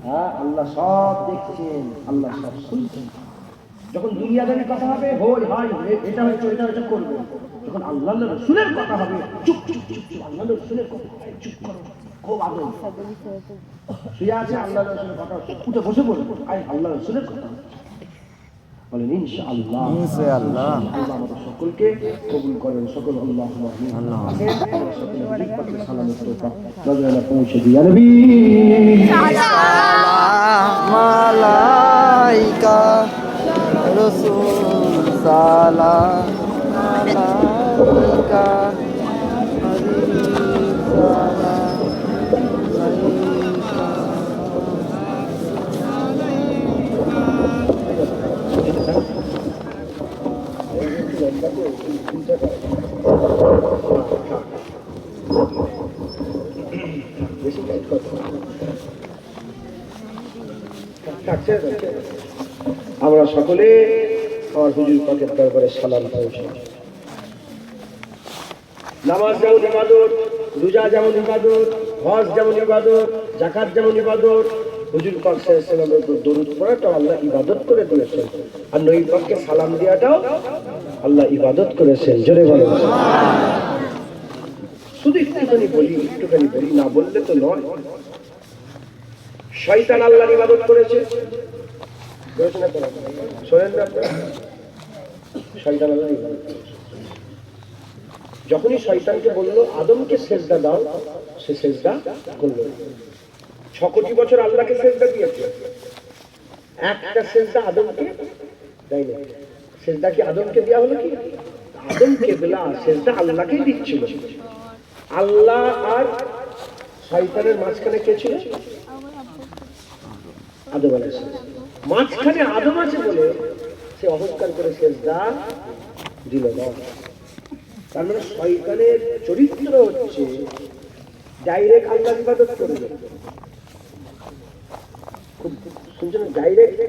হ্যাঁ, আল্লাহ সব দেখছেন, আল্লাহ সব শুনছেন। যখন দুনিয়াদারি কথা হবে, হই হাই এটা হচ্ছে ওইটা হচ্ছে করবে। যখন আল্লাহ রসুলের কথা হবে, চুপ চুপ চুপ চুপ, আল্লাহ রসুলের কথা হবে, চুপ করো, খুব আদর। শুয়ে আছে, আল্লাহ রসুলের কথা উঠে বসে পড়বে, আল্লাহ রসুলের কথা বলেন ইনশাআল্লাহ। ইনশাআল্লাহ। আল্লাহ আমাদের সকলকে কবুল করেন, সকল আল্লাহ পৌঁছে দিয়া নবী মালাইকা রাসূল সালাম মালাইকা আমরা সকলে আমার হুজুর পাকের দরবারে সালাম পৌঁছাই। নামাজ যেমন ইবাদত, রোজা যেমন ইবাদত, হজ যেমন ইবাদত, যাকাত যেমন ইবাদত, হুজুর পাক সাল্লাল্লাহু আলাইহি ওয়াসাল্লামের উপর দরুদ পড়াটাও আল্লাহ ইবাদত করে দিয়েছেন, আর নবী পাককে সালাম দেওয়াটাও আল্লাহ ইবাদত করেছেন। জোরে বলেন শুধু একটুখানি বলি, না বললে তো নয়। শয়তান আল্লাহর ইবাদত করেছে, শোনেন না আপনারা? শয়তান আল্লাহর ইবাদত করেছে। যখনই শয়তানকে বললো আদমকে সেজদা দাও, সে সেজদা করলো। 6 কোটি বছর আল্লাহকে সেজদা দিয়েছে, একটা সেজদা আদমকে দেয়নি। সেজদা কি আদমকে দেওয়া হলো? কি আদমকে বলা সেজদা আল্লাহকেই দিচ্ছিল। আল্লাহ আর শয়তানের মাঝখানে কে ছিল? আদম আলাইহিস সালাম। মাঝখানে আদম আছে বলে সে অহংকার করে সেজদা দিল না। তার মানে শয়তানের চরিত্র হচ্ছে ডাইরেক্ট আল্লাহর ইবাদত করবে। খুব শুনছেন, ডাইরেক্ট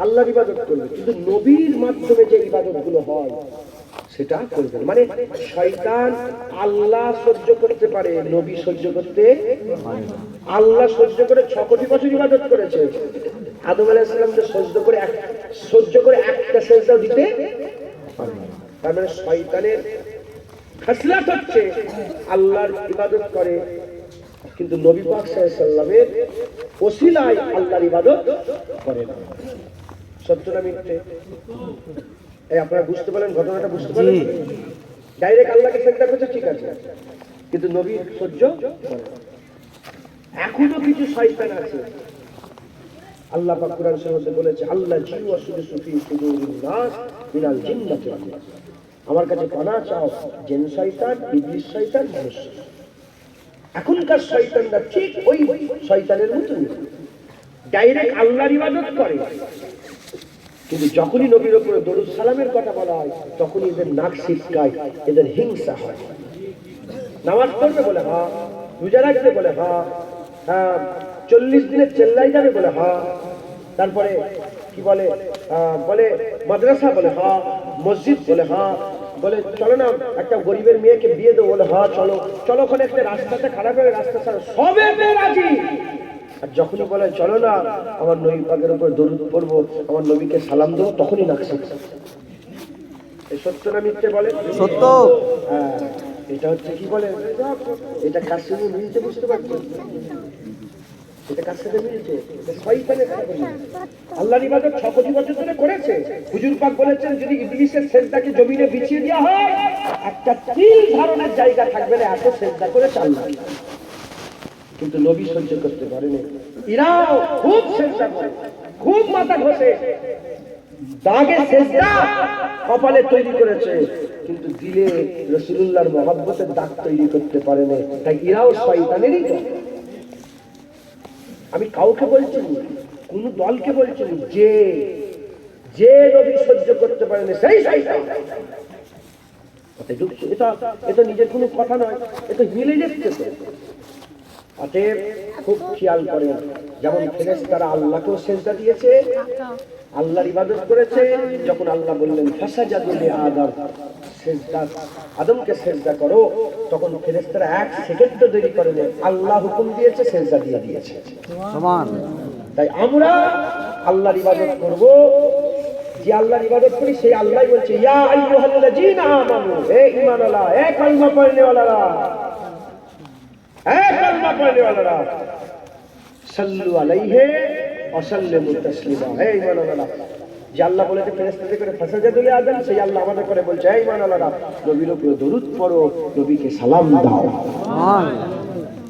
আল্লাহর ইবাদত করবে, কিন্তু নবীর মাধ্যমে যে ইবাদত গুলো হয় সেটা করবে। মানে শয়তান আল্লাহ সহ্য করতে পারে, নবী সহ্য করতে পারে। আল্লাহ সহ্য করে 6 কোটি বছর ইবাদত করেছে, আদম আলাইহিস সালামকে সহ্য করে একটা সেজদা দিতে পারে। তার মানে শয়তানের খাসলাত হচ্ছে আল্লাহর ইবাদত করে, কিন্তু নবী পাক সাল্লাল্লাহু আলাইহি ওয়াসাল্লামের ওসিলায় আল্লাহর ইবাদত করে না। সত্য না মিথ্যে? এই আপনারা বুঝতে পারলেন, ঘটনাটা বুঝতে পারলেন? ডাইরেক্ট আল্লাহকে সেজদা করছে, ঠিক আছে, কিন্তু নবী সহ্য করে না। এখনো কিছু শয়তান আছে, আল্লাহ পাক কুরআন শরীফে বলেছে আল্লাহ জিউ ওয়াসুদু ফি সুদুরিন নাস মিনাল জিন্নাতি ওয়াল ইনস। আমার কাছে পানা চাও জিন শয়তান, ইবলিস শয়তান, মানুষ। এখনকার শয়তানরা ঠিক ওই শয়তানের মতন, ডাইরেক্ট আল্লাহর ইবাদত করে, কিন্তু যখনই নবীর উপরে দরুদ সালামের কথা বলা হয় তখনই এদের নাক ছিটকায়, এদের হিংসা হয়। নামাজ পড়বে বলে হ্যাঁ, রোজা রাখবে বলে হ্যাঁ, 40 দিনের চেল্লাই যাবে বলে হ্যাঁ, তারপরে কি বলে বলে মাদ্রাসা বলে হ্যাঁ, মসজিদ বলে হ্যাঁ, বলে চলো না একটা গরিবের মেয়েকে বিয়ে দেবো বলে হ্যাঁ চলো, চলো ওখানে একটা রাস্তাটা খারাপ হয়ে রাস্তা ছাড়ো, সবে রাজি। আর যখনই বলে চলো না আমার নবী পাকের উপর দরুদ পড়বো, আমার নবীকে সালাম দেবো, তখনই নাক ছিটকায়। এই সত্য না মিথ্যে বলে? সত্য। হ্যাঁ, এটা হচ্ছে কি বলে, এটা কার সঙ্গে মিলছে বুঝতে পারছেন? এটা কার সাথে মিলছে? শয়তানের সাথে মিলছে। আল্লাহর ইবাদত 6 কোটি বছর ধরে করেছে। হুজুর পাক বলেছেন যদি ইবলিসের সেজদাকে জমিনে বিছিয়ে দেওয়া হয় একটা তিল ধারণের জায়গা থাকবে না, এত সেজদা করে আল্লাহ। কিন্তু নবী সহ্য করতে পারেনি, এরাও খুব সেজদা করে, খুব মাথা ঘষে, দাগে সেজদা কপালে তৈরি করেছে, কিন্তু দিলে রাসূলুল্লাহর মহব্বতের দাগ তৈরি করতে পারেনি। তাই এরাও শয়তানেরই দল। আমি কাউকে বলছি না, কোন দলকে বলছি না, যে নবী সহ্য করতে পারেনি সেই শয়তান। এটা নিজের কোনো কথা নয়, এটা মিলে যাচ্ছে। অতএব খুব খেয়াল করেন, যেমন ফেরেশতারা আল্লাহকেও সেজদা দিয়েছে, আল্লাহর ইবাদত করেছে। যখন আল্লাহ বললেন ফাসাজাদু লিআদম, সেজদা আদমকে সেজদা করো, তখন ফেরেশতারা 1 সেকেন্ডও দেরি করেনি, আল্লাহ হুকুম দিয়েছে, সেজদা দিয়ে দিয়েছে। সমান। তাই আমরা আল্লাহর ইবাদত করব, যে আল্লাহর ইবাদত করি সেই আল্লাহই বলছে ইয়া আইয়ুহাল্লাযীনা আমানু, হে ঈমানওয়ালা, হে কালিমা পড়নেওয়ালারা, হে কালিমা পড়নেওয়ালারা, সাল্লু আলাইহি ওয়া সাল্লিমু তাসলিমা। হে ঈমানওয়ালারা, যে আল্লাহ বলেছে ফেরেশতাদের করে ফাসাজাদু লিআদম, সেই আল্লাহ আমাদের করে বলছে হে ঈমানওয়ালারা, নবীর উপর দরুদ পড়ো, নবীকে সালাম দাও।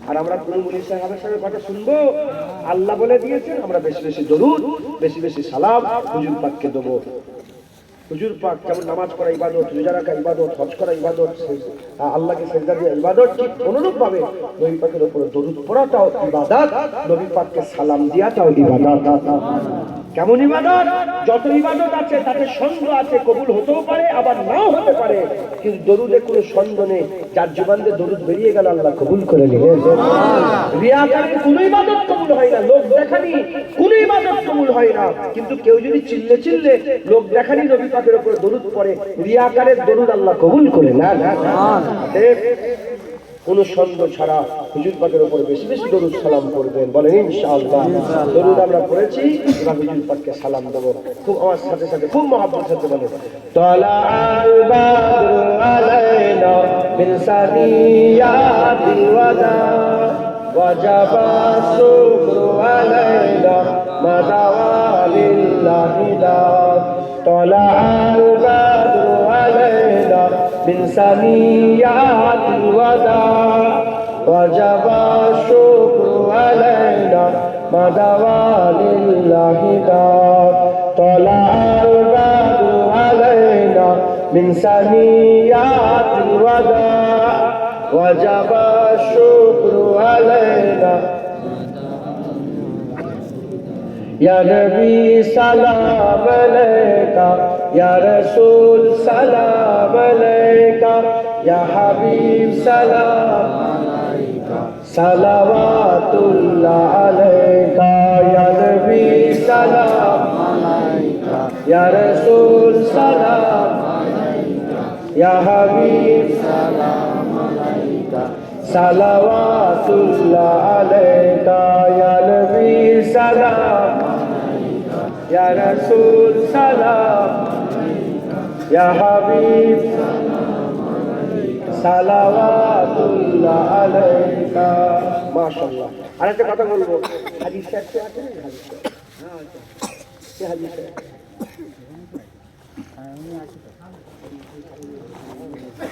আর আমরা কোন মুনি সাহেবের সাথে কথা শুনবো? আল্লাহ বলে দিয়েছেন আমরা বেশি বেশি দরুদ, বেশি বেশি সালাম হুজুর পাককে দেবো। হুজুর পাক যেমন নামাজ পড়া ইবাদত, রোজা রাখা ইবাদত, হজ করা ইবাদত, আল্লাহকে সিজদা দেওয়া ইবাদত, ঠিক অনুরূপ ভাবে নবী পাকের উপর দরুদ পড়াটাও ইবাদত, নবী পাককে সালাম দেওয়াটাও ইবাদত। কেমন ইবাদত? যত ইবাদত আছে তাতে সন্দেহ আছে, কবুল হতেও পারে আবার নাও হতে পারে, কিন্তু দরুদে কোনো সন্দেহ নেই, যার জীবন দিয়ে দরুদ বেরিয়ে গেল আল্লাহ কবুল করে নিলেন। রিয়াকারীর কোনো ইবাদত কবুল হয় না, লোক দেখানি কোনো ইবাদত কবুল হয় না, কিন্তু কেউ যদি চিল্লে চিল্লে লোক দেখানি নবী পাকের উপর দরুদ পড়ে, রিয়াকারের দরুদ আল্লাহ কবুল করে না। কোন সন্দেহ ছাড়া হুজুর পাকের উপর বেশি বেশি দরুদ সালাম করবেন, বলেন ইনশাআল্লাহ। দরুদ আমরা পড়েছি, এবার হুজুর পাককে সালাম দেব, খুব আমার সাথে সাথে খুব মহব্বত সাথে বলেন তালা আল বাদরু আলাইনা মিন সানিয়াতিল ওয়াদা ওয়াজাবা শুকরু আলাইনা মাদাওয়ালিল্লাহি দা তালা আল বাদরু আলাইনা من ثنيات الوداع وجب الشكر علينا ما دعا لله داع طلع البدر علينا من ثنيات الوداع وجب الشكر علينا या नबी सलाम अलैका, या रसूल सलाम अलैका, या हबीब सलाम अलैका, सलावतुल्लाह अलैका, या नबी सलाम अलैका, या रसूल सलाम अलैका, या हबीब सलाम अलैका, सलावतुल्लाह अलैका, या नबी सलाम या रसूल सलाम या हबीब সালাওয়াতুল্লাহ আলাইকা। মাশাআল্লাহ। আরেকটা কথা বলবো, হাদিস আছে আছে হাদিস, হ্যাঁ আছে, কি হাদিস আছে?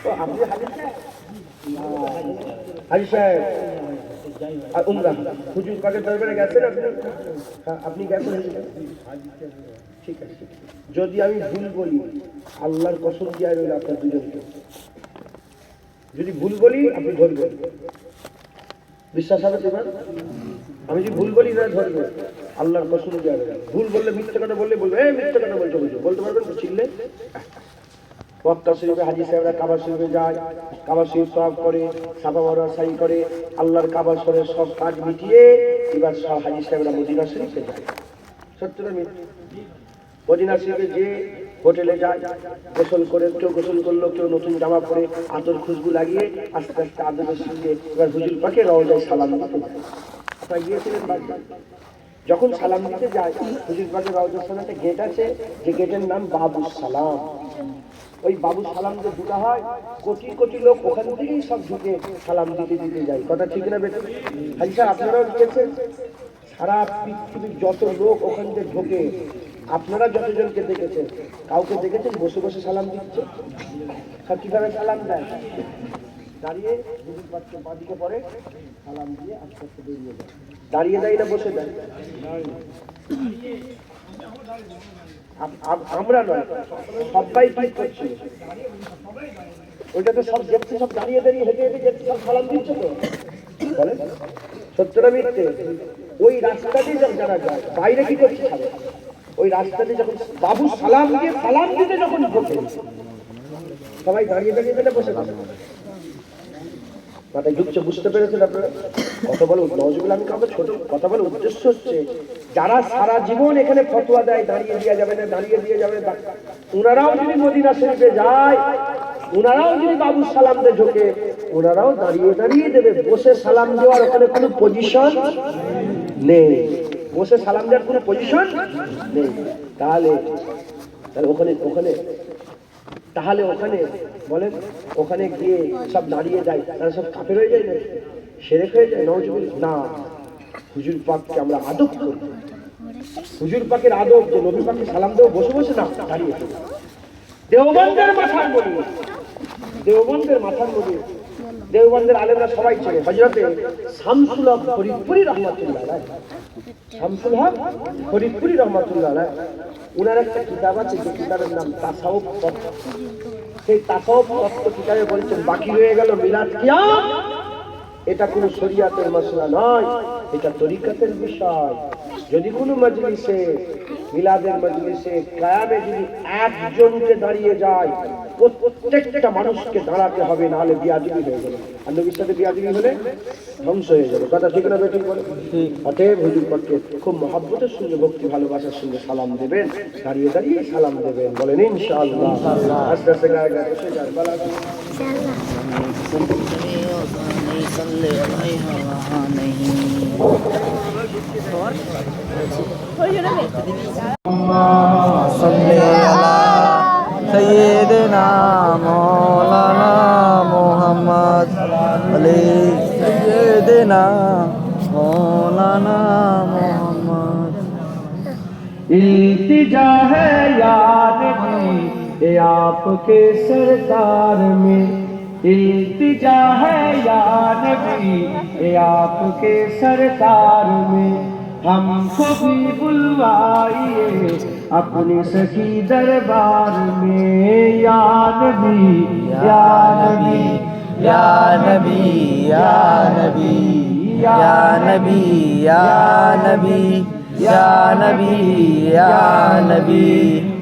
তো আপনি হাদিস হাদিস আর উমরা হুজুর পাকের দরবারে গেছেন আপনি? আপনি গেছেন? ঠিক আছে, যদি আমি ভুল বলি আল্লাহর কসম দিয়ে রইল আপনার দুজনকে, যদি ভুল বলি আপনি ধরবেন, বিশ্বাস হবে তোমার? আমি যদি ভুল বলি না ধরবেন, আল্লাহর কসম দিয়ে রইল। ভুল বললে মিথ্যে কথা বললে বলবে এই মিথ্যে কথা বলছো বুঝো, বলতে পারবেন তো? চিনলে মক্কা শরীফে হাজী সাহেবরা কাবা শরীফে যায়, কাবা শরীফ সওয়াব করে, সাফা মারওয়া সাই করে, আল্লাহর কাবা শরীফের সব কাজ মিটিয়ে এবার সব হাজী সাহেবরা মদিনা শরীফে যায়। সত্য না মিথ্যে? মদিনা শরীফে যে হোটেলে যায়, গোসল করে, কেউ গোসল করলো, কেউ নতুন জামা পরে আতর খুশবু লাগিয়ে আস্তে আস্তে আদরের সঙ্গে এবার হুজুর পাকে রওজায় সালাম দিতে যায়। আপনারা গিয়েছিলেন বাড়িতে? যখন সালাম দিতে যায় হুজুর পাকের রওজার সামনে একটা গেট আছে, যে গেটের নাম বাবুস সালাম। ওই বাবু সালাম যে ঢুকা হয়, কোটি কোটি লোক ওখান থেকেই সব ঢুকে সালাম দিতে দিতে যায়। কথা ঠিক না বেশ? হাজী সাহেব আপনারাও দেখেছেন, সারা পৃথিবীর যত লোক ওখান থেকে ঢোকে, আপনারা যতজনকে দেখেছেন, কাউকে দেখেছেন বসে বসে সালাম দিচ্ছে? সব কিভাবে সালাম দেয়? দাঁড়িয়ে হুজুর পাককে বাদিকে পড়ে সালাম দিয়ে আস্তে আস্তে বেরিয়ে যায়। দাঁড়িয়ে দেয় না বসে দেয়? আমরা নয়, সবাই কি করছে? ওইটা তো সব দেখছে, সব দাঁড়িয়ে দাঁড়িয়ে হেঁটে হেঁটে দেখছে, সব সালাম দিচ্ছে তো। বলে সত্য না মিথ্যে? ওই রাস্তা দিয়ে যারা যায়, বাইরে কি করছে? ওই রাস্তা দিয়ে যখন বাবু সালাম দিয়ে সালাম দিতে যখন ঢোকে, সবাই দাঁড়িয়ে দাঁড়িয়ে বসে থাকে। মাথায় ঢুকছে, বুঝতে পেরেছেন আপনারা? কথা বলো নজরুল, আমি কাউকে ছোট কথা বলে উদ্দেশ্য হচ্ছে যারা সারা জীবন এখানে ফতোয়া দেয় দাঁড়িয়ে দিয়ে যাবে না, দাঁড়িয়ে দিয়ে যাবে, ওনারাও যদি মদিনা শরীফে যায়, ওনারাও যদি বাবু সালাম দিয়ে ঢোকে, ওনারাও দাঁড়িয়ে দাঁড়িয়ে দেবে। বসে সালাম দেওয়ার ওখানে কোনো পজিশন নেই, বসে সালাম দেওয়ার কোনো পজিশন নেই। তাহলে ওখানে ওখানে তাহলে ওখানে বলেন, ওখানে গিয়ে সব দাঁড়িয়ে যায়, তারা সব কাফের হয়ে যায় না, সেরেক হয়ে যায়? নওজুবিল না, হুজুর পাককে আমরা আদব করি। হুজুর পাকের আদব যে নবী পাককে সালাম দেবো বসে বসে না, দাঁড়িয়ে দেবো। দেওবন্দের মাথার মধ্যে, দেওবন্দের মাথার মধ্যে দেওবন্দের আলেমরা সবাই ছিল, হযরতে শামসুল হক ফরিদপুরি রহমাতুল্লাহ আলাইহি, শামসুল হক ফরিদপুরি রহমাতুল্লাহ আলাইহি, ওনার একটা কিতাব আছে, যে কিতাবের নাম তাসাউফ তত্ত্ব। সেই তাসাউফ তত্ত্ব কিতাবে বলছেন বাকি রয়ে গেল মিলাদ কিয়াম, এটা কোনো শরীয়তের মাসলা নয়, এটা তরিকতের বিষয়। যদি কোনো মজলিসে মিলাদের মজলিসে কিয়ামে যদি একজনকে দাঁড়িয়ে যায়, প্রত্যেকটা মানুষকে দাঁড়াতে হবে, না হলে বিয়াদবি হয়ে যাবে। আর নবীর সাথে বিয়াদবি হলে ধ্বংস হয়ে যাবে। কথা ঠিক না বেঠিক বলে? অতএব হুজুর পাককে খুব মহব্বতের সঙ্গে, ভক্তি ভালোবাসার সঙ্গে সালাম দেবেন, দাঁড়িয়ে দাঁড়িয়ে সালাম দেবেন। বলেন ইনশাআল্লাহ। আস্তে আস্তে গায়ে গায়ে বসে যান। सैयदना मौलाना मोहम्मद अली, सैयदना मौलाना मोहम्मद। इल्तिजा है या नबी ये आपके सरकार में, इल्तिजा है या नबी ये आपके सरकार में, हमको भी बुलवाइए अपनी सखी दरबार में। या नबी या नबी या नबी या नबी या नबी या नबी या नबी या नबी।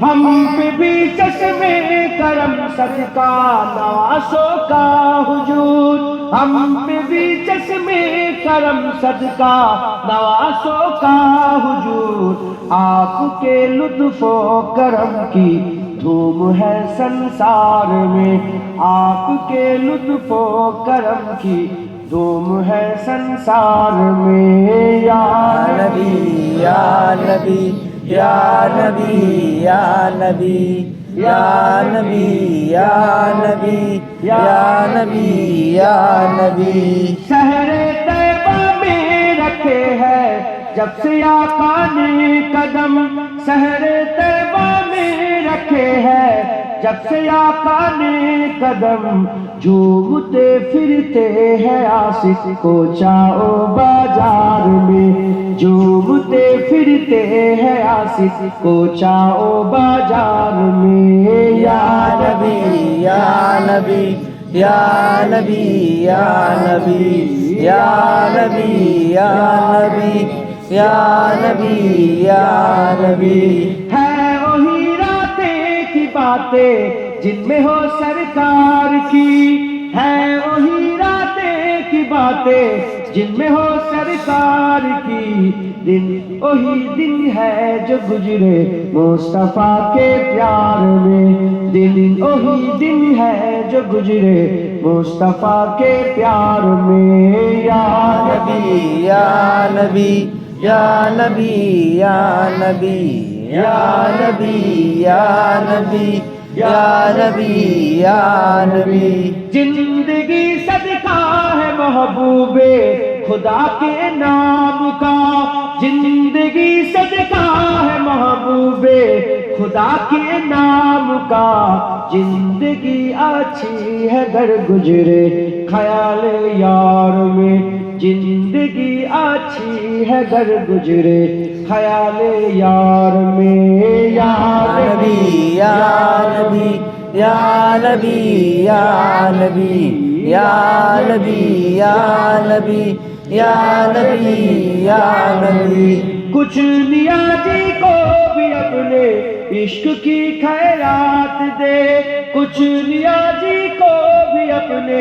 हम पे भी चश्मे करम सदका नवासों का हुजूर, हम पे भी चश्मे करम सदका नवासों का हुजूर, आपके लुत्फो करम की धूम है संसार में, आपके लुत्फो करम की धूम है संसार में। या नबी या नबी या नबी या नबी या नबी या नबी या नबी या नबी। शहरे तैयबा में रखे हैं जब से आका ने कदम, शहरे तैयबा में रखे हैं जब से आका ने कदम, झूमते फिरते हैं आशिक को चाओ बाजार में, झूमते फिरते हैं आशिक को चाओ बाजार में। या नबी या नबी या नबी या नबी या नबी या नबी या नबी या नबी। है वही रातें की बातें जिनमें हो सरकार की, है वही रातें की बातें जिनमें हो सरकार की, दिन वही दिन है जो गुजरे मुस्तफा के प्यार में, दिन वही दिन है जो गुजरे मुस्तफा के प्यार में। या नबी या नबी या नबी या नबी या नबी या नबी या नबी या नबी। जिंदगी सदका है महबूबे खुदा के नाम का, जिंदगी सदका है महबूबे खुदा के नाम का, जिंदगी अच्छी है घर गुजरे ख्याल यार में, जिंदगी अच्छी है घर गुजरे ख्याल यार में। या नबी या नबी या नबी या नबी या नबी या नबी या नबी या नबी। कुछ नियाजी को भी अपने इश्क की खैरात दे, कुछ नियाजी को भी अपने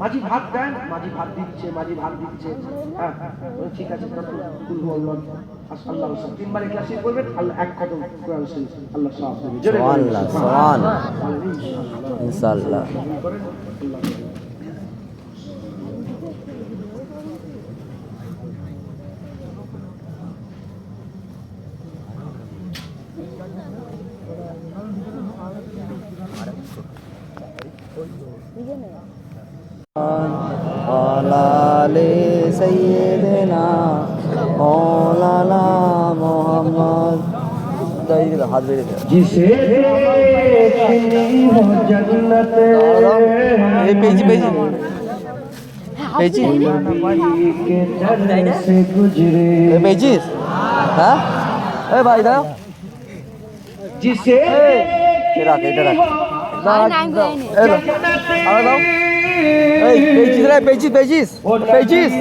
মাঝি ভাত দেন, মাঝি ভাত দিচ্ছে, মাঝি ভাত দিচ্ছে। হ্যাঁ, বলে, ঠিক আছে কুল বললাম আল্লাহ তিনবার ইখলাসি করবেন, আল্লাহ এক খতম কোরআন শরীফ আল্লাহ সওয়াব দেবে। জোরে বলেন সুবহানাল্লাহ, ইনশাআল্লাহ। করেন আল্লাহ। আলালে সাইয়্যিদিনা মাওলানা মুহাম্মদ। হাত বেড়ে দে। जिसे देखनी हो जन्नत এই পেজি পেজি পেজি के दर से गुजरे এই পেজিস। হ্যাঁ এই ভাই দাও। जिसे এটা রাখ, এটা রাখ। নাইম গো এনে এই দাও, আরে দাও। এই পেজিস রে, পেজিস পেজিস পেজিস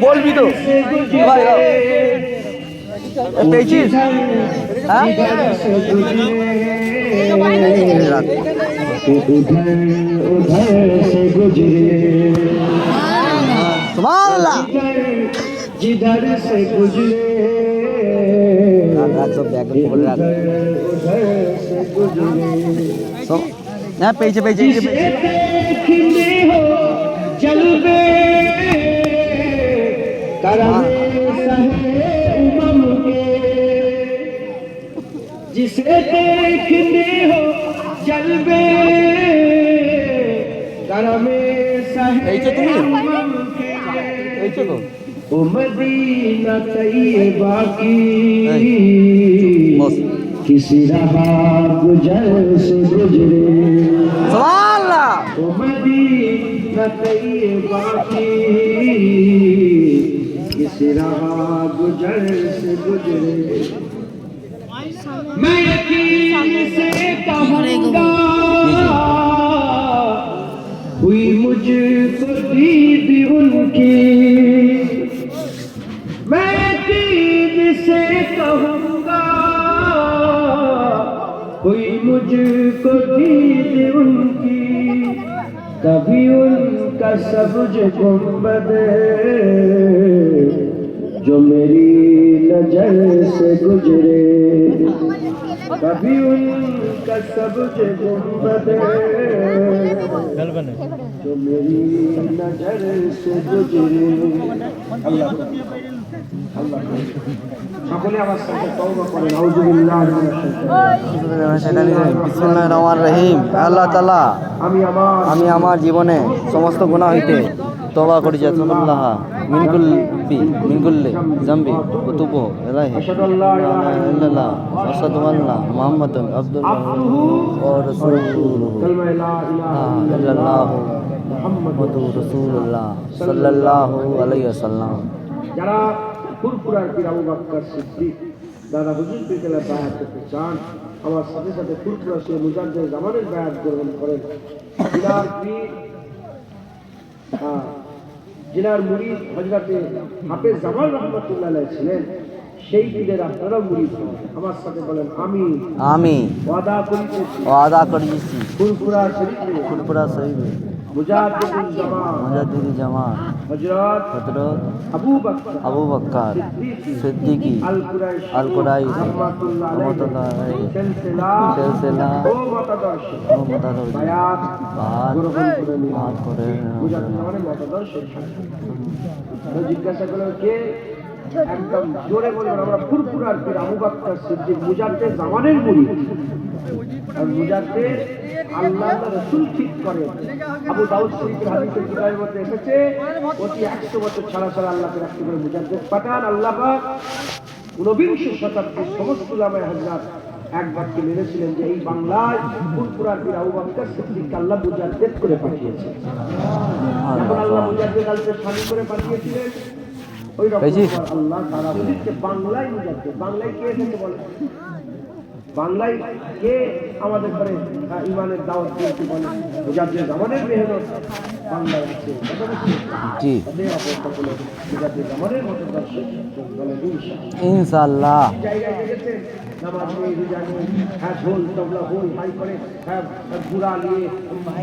বলবি তো ভাই দাও। এই পেজিস। হ্যাঁ এই রাখ। उधर उधर से गुजरे সুবহানাল্লাহ। जिधर से गुजरे রাখ রাখ, সব ব্যাগ করে রাখ। उधर से गुजरे সব না পেজি পেজি देखने हो जलवे करमे सहे उमम के जिसे देखने हो जलवे करमे सहे এই তো তুমি? उमम के এই তো তো ओ मदीना तैयबा की बस। किसी रहा गुजर से गुजरे সুবহানাল্লাহ। ओ मदीना तैयबा की किसी रहा गुजर से गुजरे मैं यकीन से कहूँगा हुई मुझको दीद उनकी मैं यकीन से कहूँगा हुई मुझको दीद उनकी कभी उनका सबज गुंबद जो मेरी नजर से गुजरे कभी उनका सबज गुंबद जो मेरी नजर से गुजरे अल्लाह अल्लाह সকলে আমার সাথে তওবা করেন আউযুবিল্লাহি মিনাশ শাইতানির বিসমিল্লাহির রহমানির রহিম। আল্লাহ তাআলা, আমি আমার জীবনে সমস্ত গুনাহ হইতে তওবা করি। আল্লাহ মিন কুল্লি যামবি ওয়া তুবু ইলাইহি আশহাদু আল্লা ইলাহা ইল্লাল্লাহ ওয়া আশহাদু আন্না মুহাম্মাদান আবদুহু ওয়া রাসূলুহু কালমা লা ইলাহা ইল্লাল্লাহ মুহাম্মাদুর রাসূলুল্লাহ সাল্লাল্লাহু আলাইহি ওয়াসাল্লাম। যারা ফুরফুরার পীর আবু বকর সিদ্দিক দাদা হুজুর পীরকে বায়াত করতে চান আমার সাথে সাথে ফুরফুরা সে মুজাদ্দিদ জামানের বায়াত গ্রহণ করেন। জিনার পীর জিনার মুরিদ হযরতে হাফেজ জামাল রাহমাতুল্লাহ আলাইহি ছিলেন, সেই পীরের আপনারা মুরিদ হন। আমার সাথে বলেন আমি ওয়াদা করিতেছি ফুরফুরা শরীফে মুজাদ্দিদ জামান হযরত আবু বকর সিদ্দিকী আল কুরাইশি রাহমাতুল্লাহ আলাইহি সিলসিলা ও মতাদর্শ বায়াত গ্রহণ করে মুজাদ্দিদ মানে মতাদর্শ। জিজ্ঞাসা করলেন কে? একদম জোরে বলবেন আমরা ফুরফুরার পীর আবু বকর সিদ্দিক মুজাদ্দিদ জামানের মুরিদ। আর মুজাদ্দিদ আল্লাহর রাসূল ঠিক করে। আবু দাউদ শরীফের হাদিসের কিতাবের মধ্যে এসেছে প্রতি 100 বছর ছাড়া ছাড়া আল্লাহকে রাখতে করে মুজাদ্দিদ পাঠান। আল্লাহ পাক 19 শতাব্দীর সমস্ত উলামায়ে হযরত এক বাক্যে মেনেছিলেন যে এই বাংলায় ফুরফুরার পীর আবু বকর সিদ্দিককে আল্লাহ মুজাদ্দিদ করে পাঠিয়েছে। যখন আল্লাহ মুজাদ্দিদ আলকে শানি করে পাঠিয়েছিলেন ওই রকম আল্লাহ তাআলা মুজাদ্দিদকে বাংলায় মুজাদ্দিদ, বাংলায় কে এসেছে বলেন? বাংলায় কে আমাদের ঘরে ইমানের দাওয়াত দিতে বলে মুজাদ্দিদ জামানের মেহনত বাংলায় আছে কথা বলছি জি তাদের অবস্থা বলে মুজাদ্দিদ জামানের মতো দর্শক বলে ইনশাআল্লাহ জায়গায় গেছেন নামাজ নেই রোজা নেই ঢোল তবলা বই হাই করে ঘুরা নিয়ে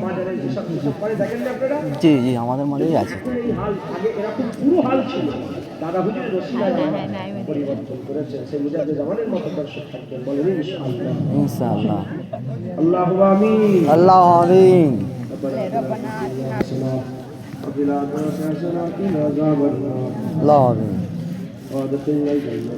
মাজারে যেসব কিছু করে দেখেন না আপনারা জি জি আমাদের মধ্যেই আছে এই হাল আগে এরকম পুরো হাল ছিল দাদা হুজুর রসিলায় পরিবর্তন করেছে সেই মুজাদ্দিদ জামানের মতো দর্শক থাকবেন বলেন ইনশাআল্লাহ ইনশাআল্লাহ আল্লাহু আমিন আল্লাহ আমিন وفي الآخرة حسنة وقنا عذاب النار আল্লাহ আমিন وادخلنا الجنة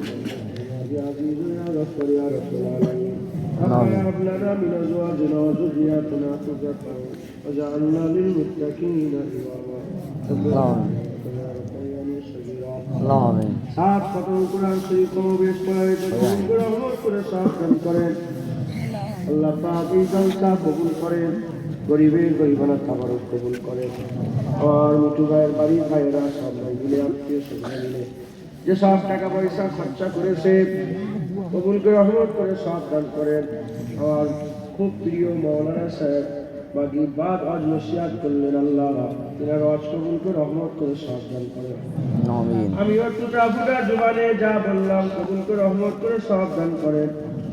يا عزيز يا غفور يا رب العالمين ربنا هب لنا من أزواجنا وذرياتنا قرة أعين واجعلنا للمتقين إماما আল্লাহ আল্লাহ আমিন সাত খতম কোরআন শরীফ কমবেশ পড়ায় কবুল করে রহমত করে সাবধান করেন আল্লাহ পাক এই জলসা কবুল করেন গরিবের গরিবানা খাবারও কবুল করেন আর মিঠু ভাইয়ের বাড়ি ভাইয়েরা সবাই মিলে আত্মীয় স্বজন মিলে যে সব টাকা পয়সা খরচা করেছে কবুল করে রহমত করে সাবধান করেন আমার খুব প্রিয় মৌলানা সাহেব বাকি বাদ আজ নসিহাত করলেন আল্লাহ তিনার আজ কবুল করে রহমত করে সাবধান করেন আমিন আমি টুকরা ফুটা জুবানে যা বললাম কবুল করে রহমত করে সাবধান করেন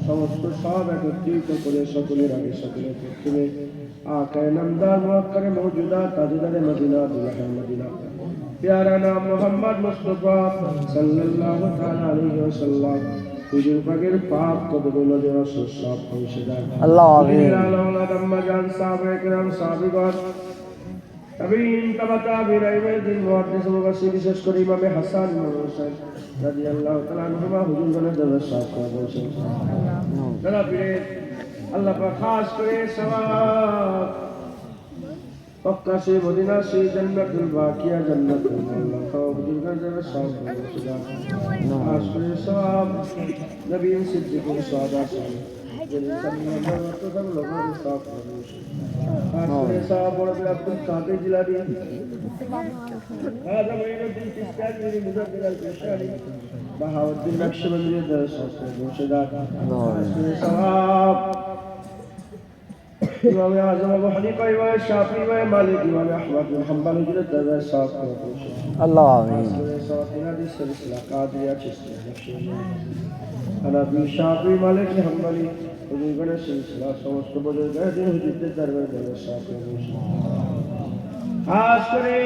সমস্ত সব একত্রিত করে সকলের আগে সকলের প্রথমে आक़ाए नामदार मुअक्कर मौजूदा ताजदार मदीना दुल्हा मदीना प्यारा नाम मोहम्मद मुस्तफा सल्लल्लाहु ताला अलैहि वसल्लम हुजूर पाकेर पाक कदम नजर सब पहुंचेदार अल्लाह आमीन अल्लाह अम्मा जान साहब करम साबिगण तबीन तबता बिराइवे दिन मुहद्दिस मुफस्सिर विशेष করে ইমামে হাসান ইমাম হোসেন রাদিয়াল্লাহু তাআলা আনহুমা হুজুর গণের দরবার সাফ করে বলছেন যারা পীরে अल्लाह पर खास करे सवाब पक्का से मदीना से जन्नतुल बाकिया जन्नतुल अल्लाह का बुजुर्ग जरा साफ खुदा खास करे सवाब नबी सिद्दीक सादा से जिनका तो सब लोगों को साफ खास करे सवाब बड़े अब्दुल कादिर जिलानी هذا وين الدين मेरी मुजद्दिद अल-कुशानी बहाउद्दीन नक्शबंदी दरस से मुर्शिदा खास करे सवाब इमाम आज़म अबू हनीफा इमाम शाफी इमाम मालिक इमाम अहमद बिन हंबल हुजूर दरबार साफ करो अल्लाह आमीन सवातीना दी सिलसिला कादिया चिश्ती नक्शबंदी हनफी शाफी मालिक हंबली हुजूर का सिलसिला समस्त बुजुर्ग दिन हुजूर के दरबार साफ करो खास करे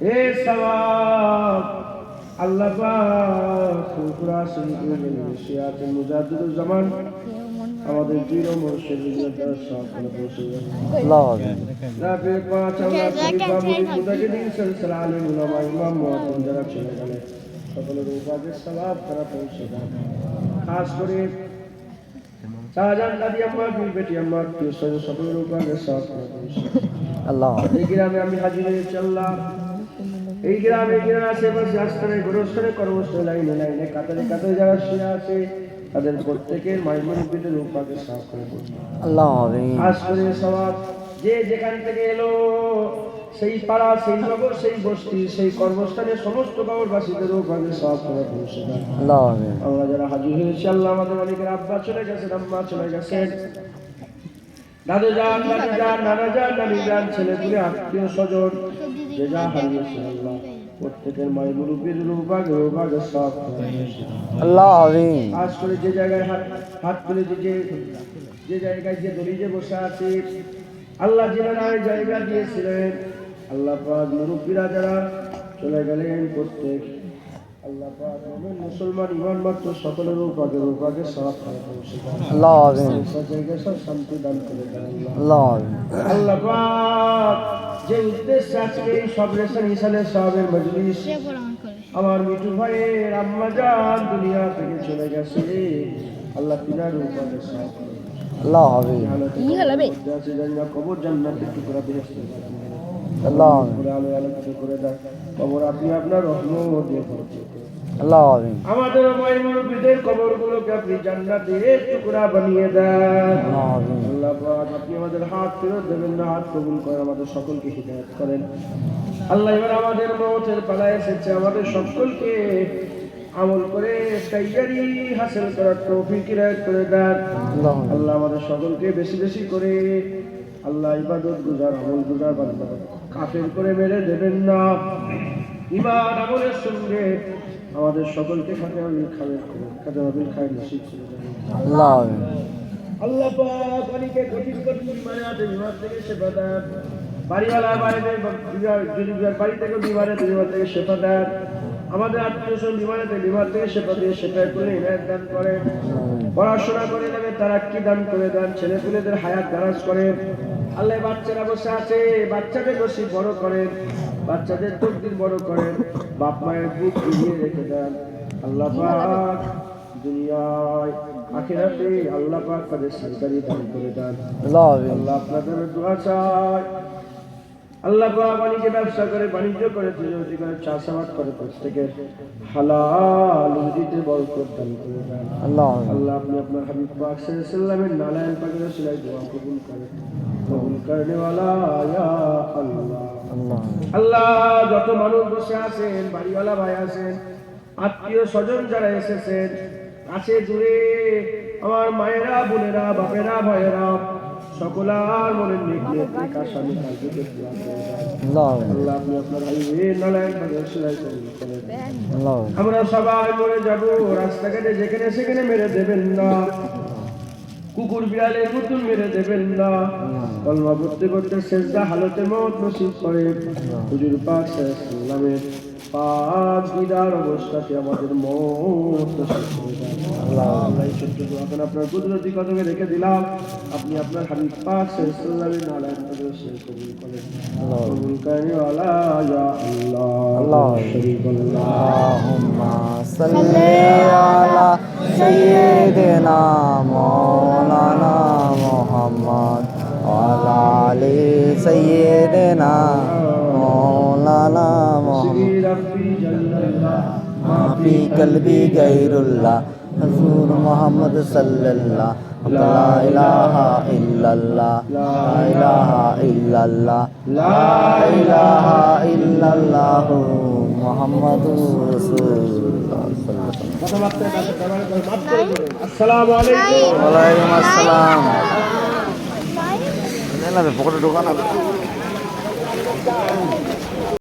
ए सवाब अल्लाह पाक खुदा शरीफ में नसीहत मुजाद्दिद ज़मान আমাদের পীর ও মুর্শিদের দ্বারা সাফল্য পৌঁছে যায় अल्लाह आमीन রাবে পাঁচ আল্লাহ খলিফা মুরিদ মুতাকিদিন সিলসিলা আলিম উলামা ইমাম মুআজ্জিন যারা চলে গেলেন সকলের উপরে সালাত করা পৌঁছে যায় খাস করে শাহজাহান দাদি আম্মা বীর বেটি আম্মা আত্মীয় সকলের উপরে সালাত করা পৌঁছে अल्लाह এই গ্রামে আমি হাজির হয়েছি আল্লাহ এই গ্রামে আশেপাশে আস্তানে গোরস্থানে কর্মস্থলে লাইনে লাইনে কাতারে কাতারে যারা শুয়ে আছে তাদের প্রত্যেকের মাইমুরব্বিদের রূপাকে সাফ করে দেন अल्लाह आमीन খাস করে সওয়াব যে যেখান থেকে এলো সেই পাড়া সেই নগর সেই বস্তি সেই কর্মস্থানের সমস্ত কবরবাসীদের রূপাকে সাফ করে পৌঁছে দেন अल्लाह आमीन আমরা যারা হাজির হয়েছি আল্লাহ আমাদের অনেকের আব্বা চলে গেছেন আম্মা চলে গেছেন দাদু যান দাদি যান নানা যান নানি যান ছেলেপুলে আত্মীয় স্বজন যে যা হারিয়েছে আল্লাহ প্রত্যেকের মাইমুরব্বির রূপাকে সাফ করে अल्लाह आमीन খাস করে যে জায়গায় হাত তুলে যে জায়গায় যে দলিজে বসে আছে আল্লাহ যারা এই জায়গা দিয়েছিলেন আল্লাহ পাক মুরব্বিরা যারা চলে গেলেন প্রত্যেক আল্লাহ পাক মুমিন মুসলমান ঈমান মাত্র সকলের রূপাকে সাফ করে পৌঁছে দেন अल्लाह आमीन সব জায়গায় সব শান্তি দান করে দেন अल्लाह आमीन আল্লাহ পাক যে উদ্দেশ্য আজকে এই সব রেশন ইসালের সাহাবের মজলিস আমার মিঠু ভাইয়ের আম্মা জান দুনিয়া থেকে চলে গেছে আল্লাহ তিনার রূপাকে সাফ করে अल्लाह आमीन কি হলো বে যাচ্ছে জান্নাত কবর জান্নাতের টুকরা বেহেশত अल्लाह आमीन করে আলো আলো করে দেন কবর আপনি আপনার রহমত দিয়ে ভর্তি করুন अल्लाह आमीन আমাদের মাইমুরব্বিদের কবরগুলোকে আপনি জান্নাতের টুকরা বানিয়ে দেন अल्लाह आमीन আল্লাহ পাক আপনি আমাদের হাত ফেরত দেবেন না হাত কবুল করে আমাদের সকলকে হিদায়াত করেন আল্লাহ এবার আমাদের মওতের পালা এসেছে আমাদের সকলকে আমল করে তাইয়ারি হাসিল করার তৌফিক ইনায়াত করে দেন। আল্লাহ আমাদের সকলকে বেশি বেশি করে আল্লাহ ইবাদত গুজার আমল গুজার বান্দা কাফের করে মেরে দেবেন না। ঈমান আমলের সঙ্গে আমাদের সকলকে খাজাবিল খায় নসিব করে দেবেন। আল্লাহ আল্লাহ পাক অনেকে কঠিন কঠিন বিমারে আছে, বিমার থেকে সেবা দেন। বাড়িওয়ালা বাড়িতে বাড়ি থেকে বিমারে বিমার থেকে সেবা দেন। আমাদের আত্মীয় স্বজন বিমারেতে বিমার থেকে সেবা দিয়ে সেবা করে ইনায়াত দান করেন। পড়াশোনা করে দেবে তারাক্কি দান করে দেন। ছেলে পেলেদের হায়াত দারাজ করেন। আল্লাহ বাচ্চারা বসে আছে, বাচ্চাদের নসিব বড় করেন, বাচ্চাদের তকদির বড় করেন, বাপ মায়ের বুক ভিজিয়ে রেখে দেন। আল্লাহ পাক দুনিয়ায় আখিরাতে আল্লাহ পাক তাদের সরকারি দান করে দেন। আল্লাহ আল্লাহ আপনাদের দোয়া চাই। আল্লাহ পাক অনেকে ব্যবসা করে, বাণিজ্য করে, রুজি করে, চাষাবাদ করে, প্রত্যেকের হালাল রুজিতে বরকত দান করে দেন। আল্লাহ আল্লাহ আপনি আপনার হাবিব পাক সাল্লাল্লাহু আলাইহি ওয়াসাল্লামের নালায়েন পাকের ওসিলায় দোয়া কবুল করেন। কবুল করনে ওয়ালা ইয়া আল্লাহ। আল্লাহ আল্লাহ যত মানুষ বসে আছেন, বাড়িওয়ালা ভাই আছেন, আত্মীয় স্বজন যারা এসেছেন, কাছে দূরে আমার মায়েরা, বোনেরা, বাপেরা, ভাইয়েরা, সকলার মনের নেকি কাশানি কালকে দোয়া করে দেন। আল্লাহ আল্লাহ আপনি আপনার হাবিবের নালায়েন পাকের ওসিলায় কবুল করেন। আল্লাহ আমরা সবাই মরে যাব, রাস্তাঘাটে যেখানে সেখানে মেরে দেবেন না, কুকুর বিড়ালের মতন মেরে দেবেন না। কলমা পড়তে পড়তে সেজদা হালতে মত নসিব করে হুজুর পাক সাল্লামের পাক দিদার অবস্থাতে আমাদের মত নসিব করে দেন। আল্লাহ এই ছোট্ট দোয়াখান আপনার কুদরতি কদমে রেখে দিলাম। আপনি আপনার হাবিব পাক সাল্লামের নালায়েন পাকের ওসিলায় কবুল করেন। কবুল করেন ওয়ালা ইয়া আল্লাহ। আল্লাহ শরীফুল্লাহ। আল্লাহুম্মা সাল্লি আলা সাইয়্যিদিনা মাওলানা মুহাম্মদ ওয়া আলা আলি সাইয়্যিদিনা মাওলানা মুহাম্মদ মাফি কলবি গায়রুল্লাহ হুজুর মুহাম্মদ সাল্লাল্লাহ লা ইলাহা ইল্লাল্লাহ লা ইলাহা ইল্লাল্লাহ লা ইলাহা ইল্লাল্লাহ মুহাম্মাদুর রাসূলুল্লাহ সাল্লাল্লাহু আসসালামু আলাইকুম। ওয়ালাইকুম আসসালাম। না পকেটে ঢোকানো